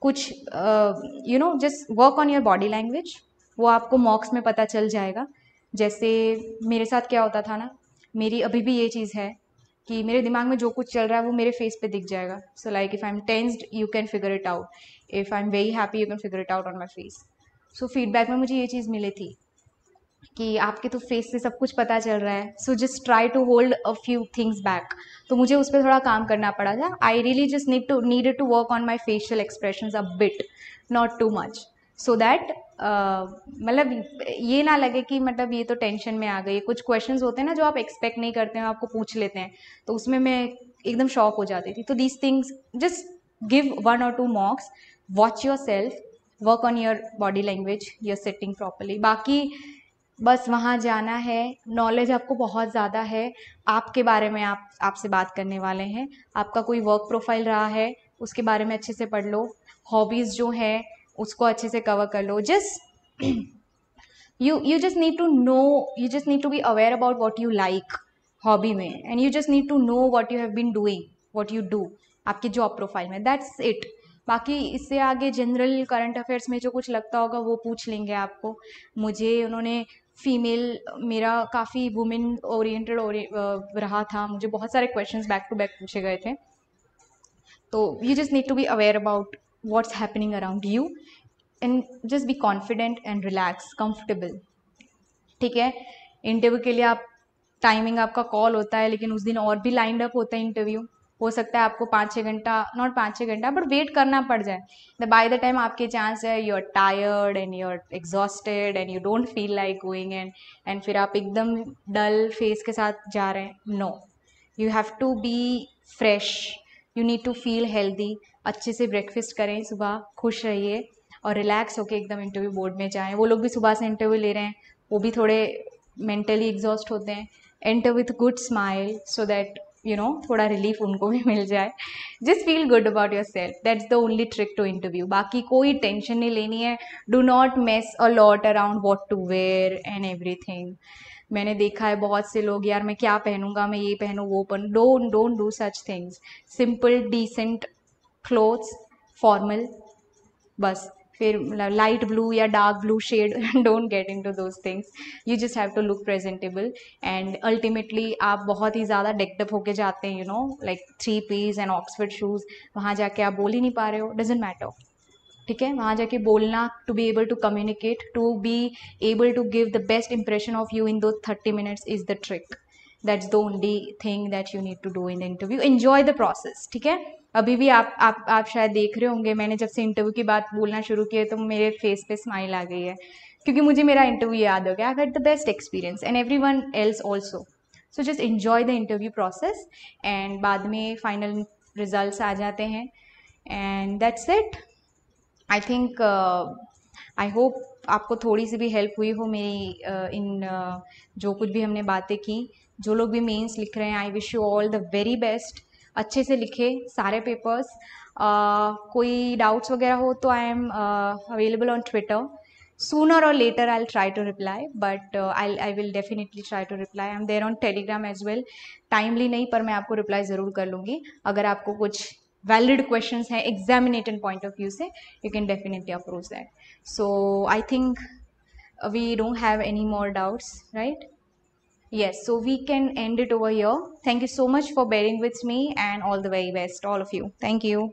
कुछ you know, just work on your body language. वो आपको मॉक्स में पता चल जाएगा. जैसे मेरे साथ क्या होता था ना, मेरी अभी भी ये चीज़ है कि मेरे दिमाग में जो कुछ चल रहा है वो मेरे फेस पे दिख जाएगा. So like if I am tensed you can figure it out, if I am very happy you can figure it out on my face. So feedback में मुझे ये चीज़ मिली थी कि आपके तो फेस से सब कुछ पता चल रहा है, so just try to hold a few things back. तो मुझे उस पर थोड़ा काम करना पड़ा था. I really just needed to work on my facial expressions a bit, not too much, so that मतलब ये ना लगे कि मतलब ये तो टेंशन में आ गई. कुछ क्वेश्चंस होते हैं ना जो आप एक्सपेक्ट नहीं करते हैं, आपको पूछ लेते हैं, तो उसमें मैं एकदम शॉक हो जाती थी. तो these things just give 1 or 2 marks, watch your self, work on your body language, your sitting properly. बाकी बस वहाँ जाना है. नॉलेज आपको बहुत ज़्यादा है, आपके बारे में आपसे बात करने वाले हैं. आपका कोई वर्क प्रोफाइल रहा है उसके बारे में अच्छे से पढ़ लो. हॉबीज़ जो है उसको अच्छे से कवर कर लो. Just you just need to know, you just need to be aware about what you like hobby में, and you just need to know what you have been doing, what you do आपकी job profile में. That's it. बाकी इससे आगे general current affairs में जो कुछ लगता होगा वो पूछ लेंगे आपको. मुझे उन्होंने फीमेल, मेरा काफ़ी वुमेन ओरिएंटेड रहा था, मुझे बहुत सारे क्वेश्चंस बैक टू बैक पूछे गए थे. तो you just need to be aware about what's happening around you and just be confident and relax, comfortable. ठीक है. इंटरव्यू के लिए आप टाइमिंग आपका कॉल होता है, लेकिन उस दिन और भी लाइंड अप होता है इंटरव्यू. हो सकता है आपको 5-6 घंटा, नॉट 5-6 घंटा, बट वेट करना पड़ जाए. बाय द टाइम आपके चांस है you are tired and you are exhausted and you don't feel like going एंड फिर आप एकदम डल फेस के साथ जा रहे हैं. No, you have to be fresh, you need to feel healthy. अच्छे से ब्रेकफास्ट करें सुबह, खुश रहिए और रिलैक्स होकर एकदम इंटरव्यू बोर्ड में जाएं. वो लोग भी सुबह से इंटरव्यू ले रहे हैं, वो भी थोड़े मेंटली एग्जॉस्ट होते हैं. Enter with good smile so that you know थोड़ा रिलीफ उनको भी मिल जाए. Just feel good about yourself, that's the only trick to interview. बाकी कोई टेंशन नहीं लेनी है. Do not mess a lot around what to wear and everything. मैंने देखा है बहुत से लोग, यार मैं क्या पहनूंगा, मैं ये पहनूँ वो पहनूँ. Don't do such things. Simple decent clothes, formal, बस. फिर लाइट ब्लू या dark blue shade, don't get into those things. You just have to look presentable and ultimately आप बहुत ही ज़्यादा डेकडअप होके जाते हैं, you know, like 3 piece and Oxford shoes. वहाँ जाके आप बोल ही नहीं पा रहे हो, डजेंट मैटर. ठीक है. वहाँ जाके बोलना, to be able to communicate, to be able to give the best impression of you in दो 30 minutes is the trick. That's the only thing that you need to do in the interview. Enjoy the process. ठीक है. अभी भी आप शायद देख रहे होंगे, मैंने जब से इंटरव्यू की बात बोलना शुरू किया तो मेरे फेस पे स्माइल आ गई है, क्योंकि मुझे मेरा इंटरव्यू याद हो गया. I had the best experience and everyone else also. So just enjoy the interview process and बाद में फाइनल रिजल्ट्स आ जाते हैं and that's it. I think, I hope आपको थोड़ी सी भी हेल्प हुई हो मेरी इन जो कुछ भी हमने बातें की. जो लोग भी मेंस लिख रहे हैं, I wish you all the very best. अच्छे से लिखे सारे पेपर्स. कोई डाउट्स वगैरह हो तो I am available on Twitter. Sooner or later I'll try to reply, but I will definitely try to reply. I'm there on Telegram as well. Timely नहीं, पर मैं आपको reply ज़रूर कर लूँगी. अगर आपको कुछ valid questions हैं examination point of view से, you can definitely approach that. So I think we don't have any more doubts, right? Yes, so we can end it over here. Thank you so much for bearing with me and all the very best, all of you. Thank you.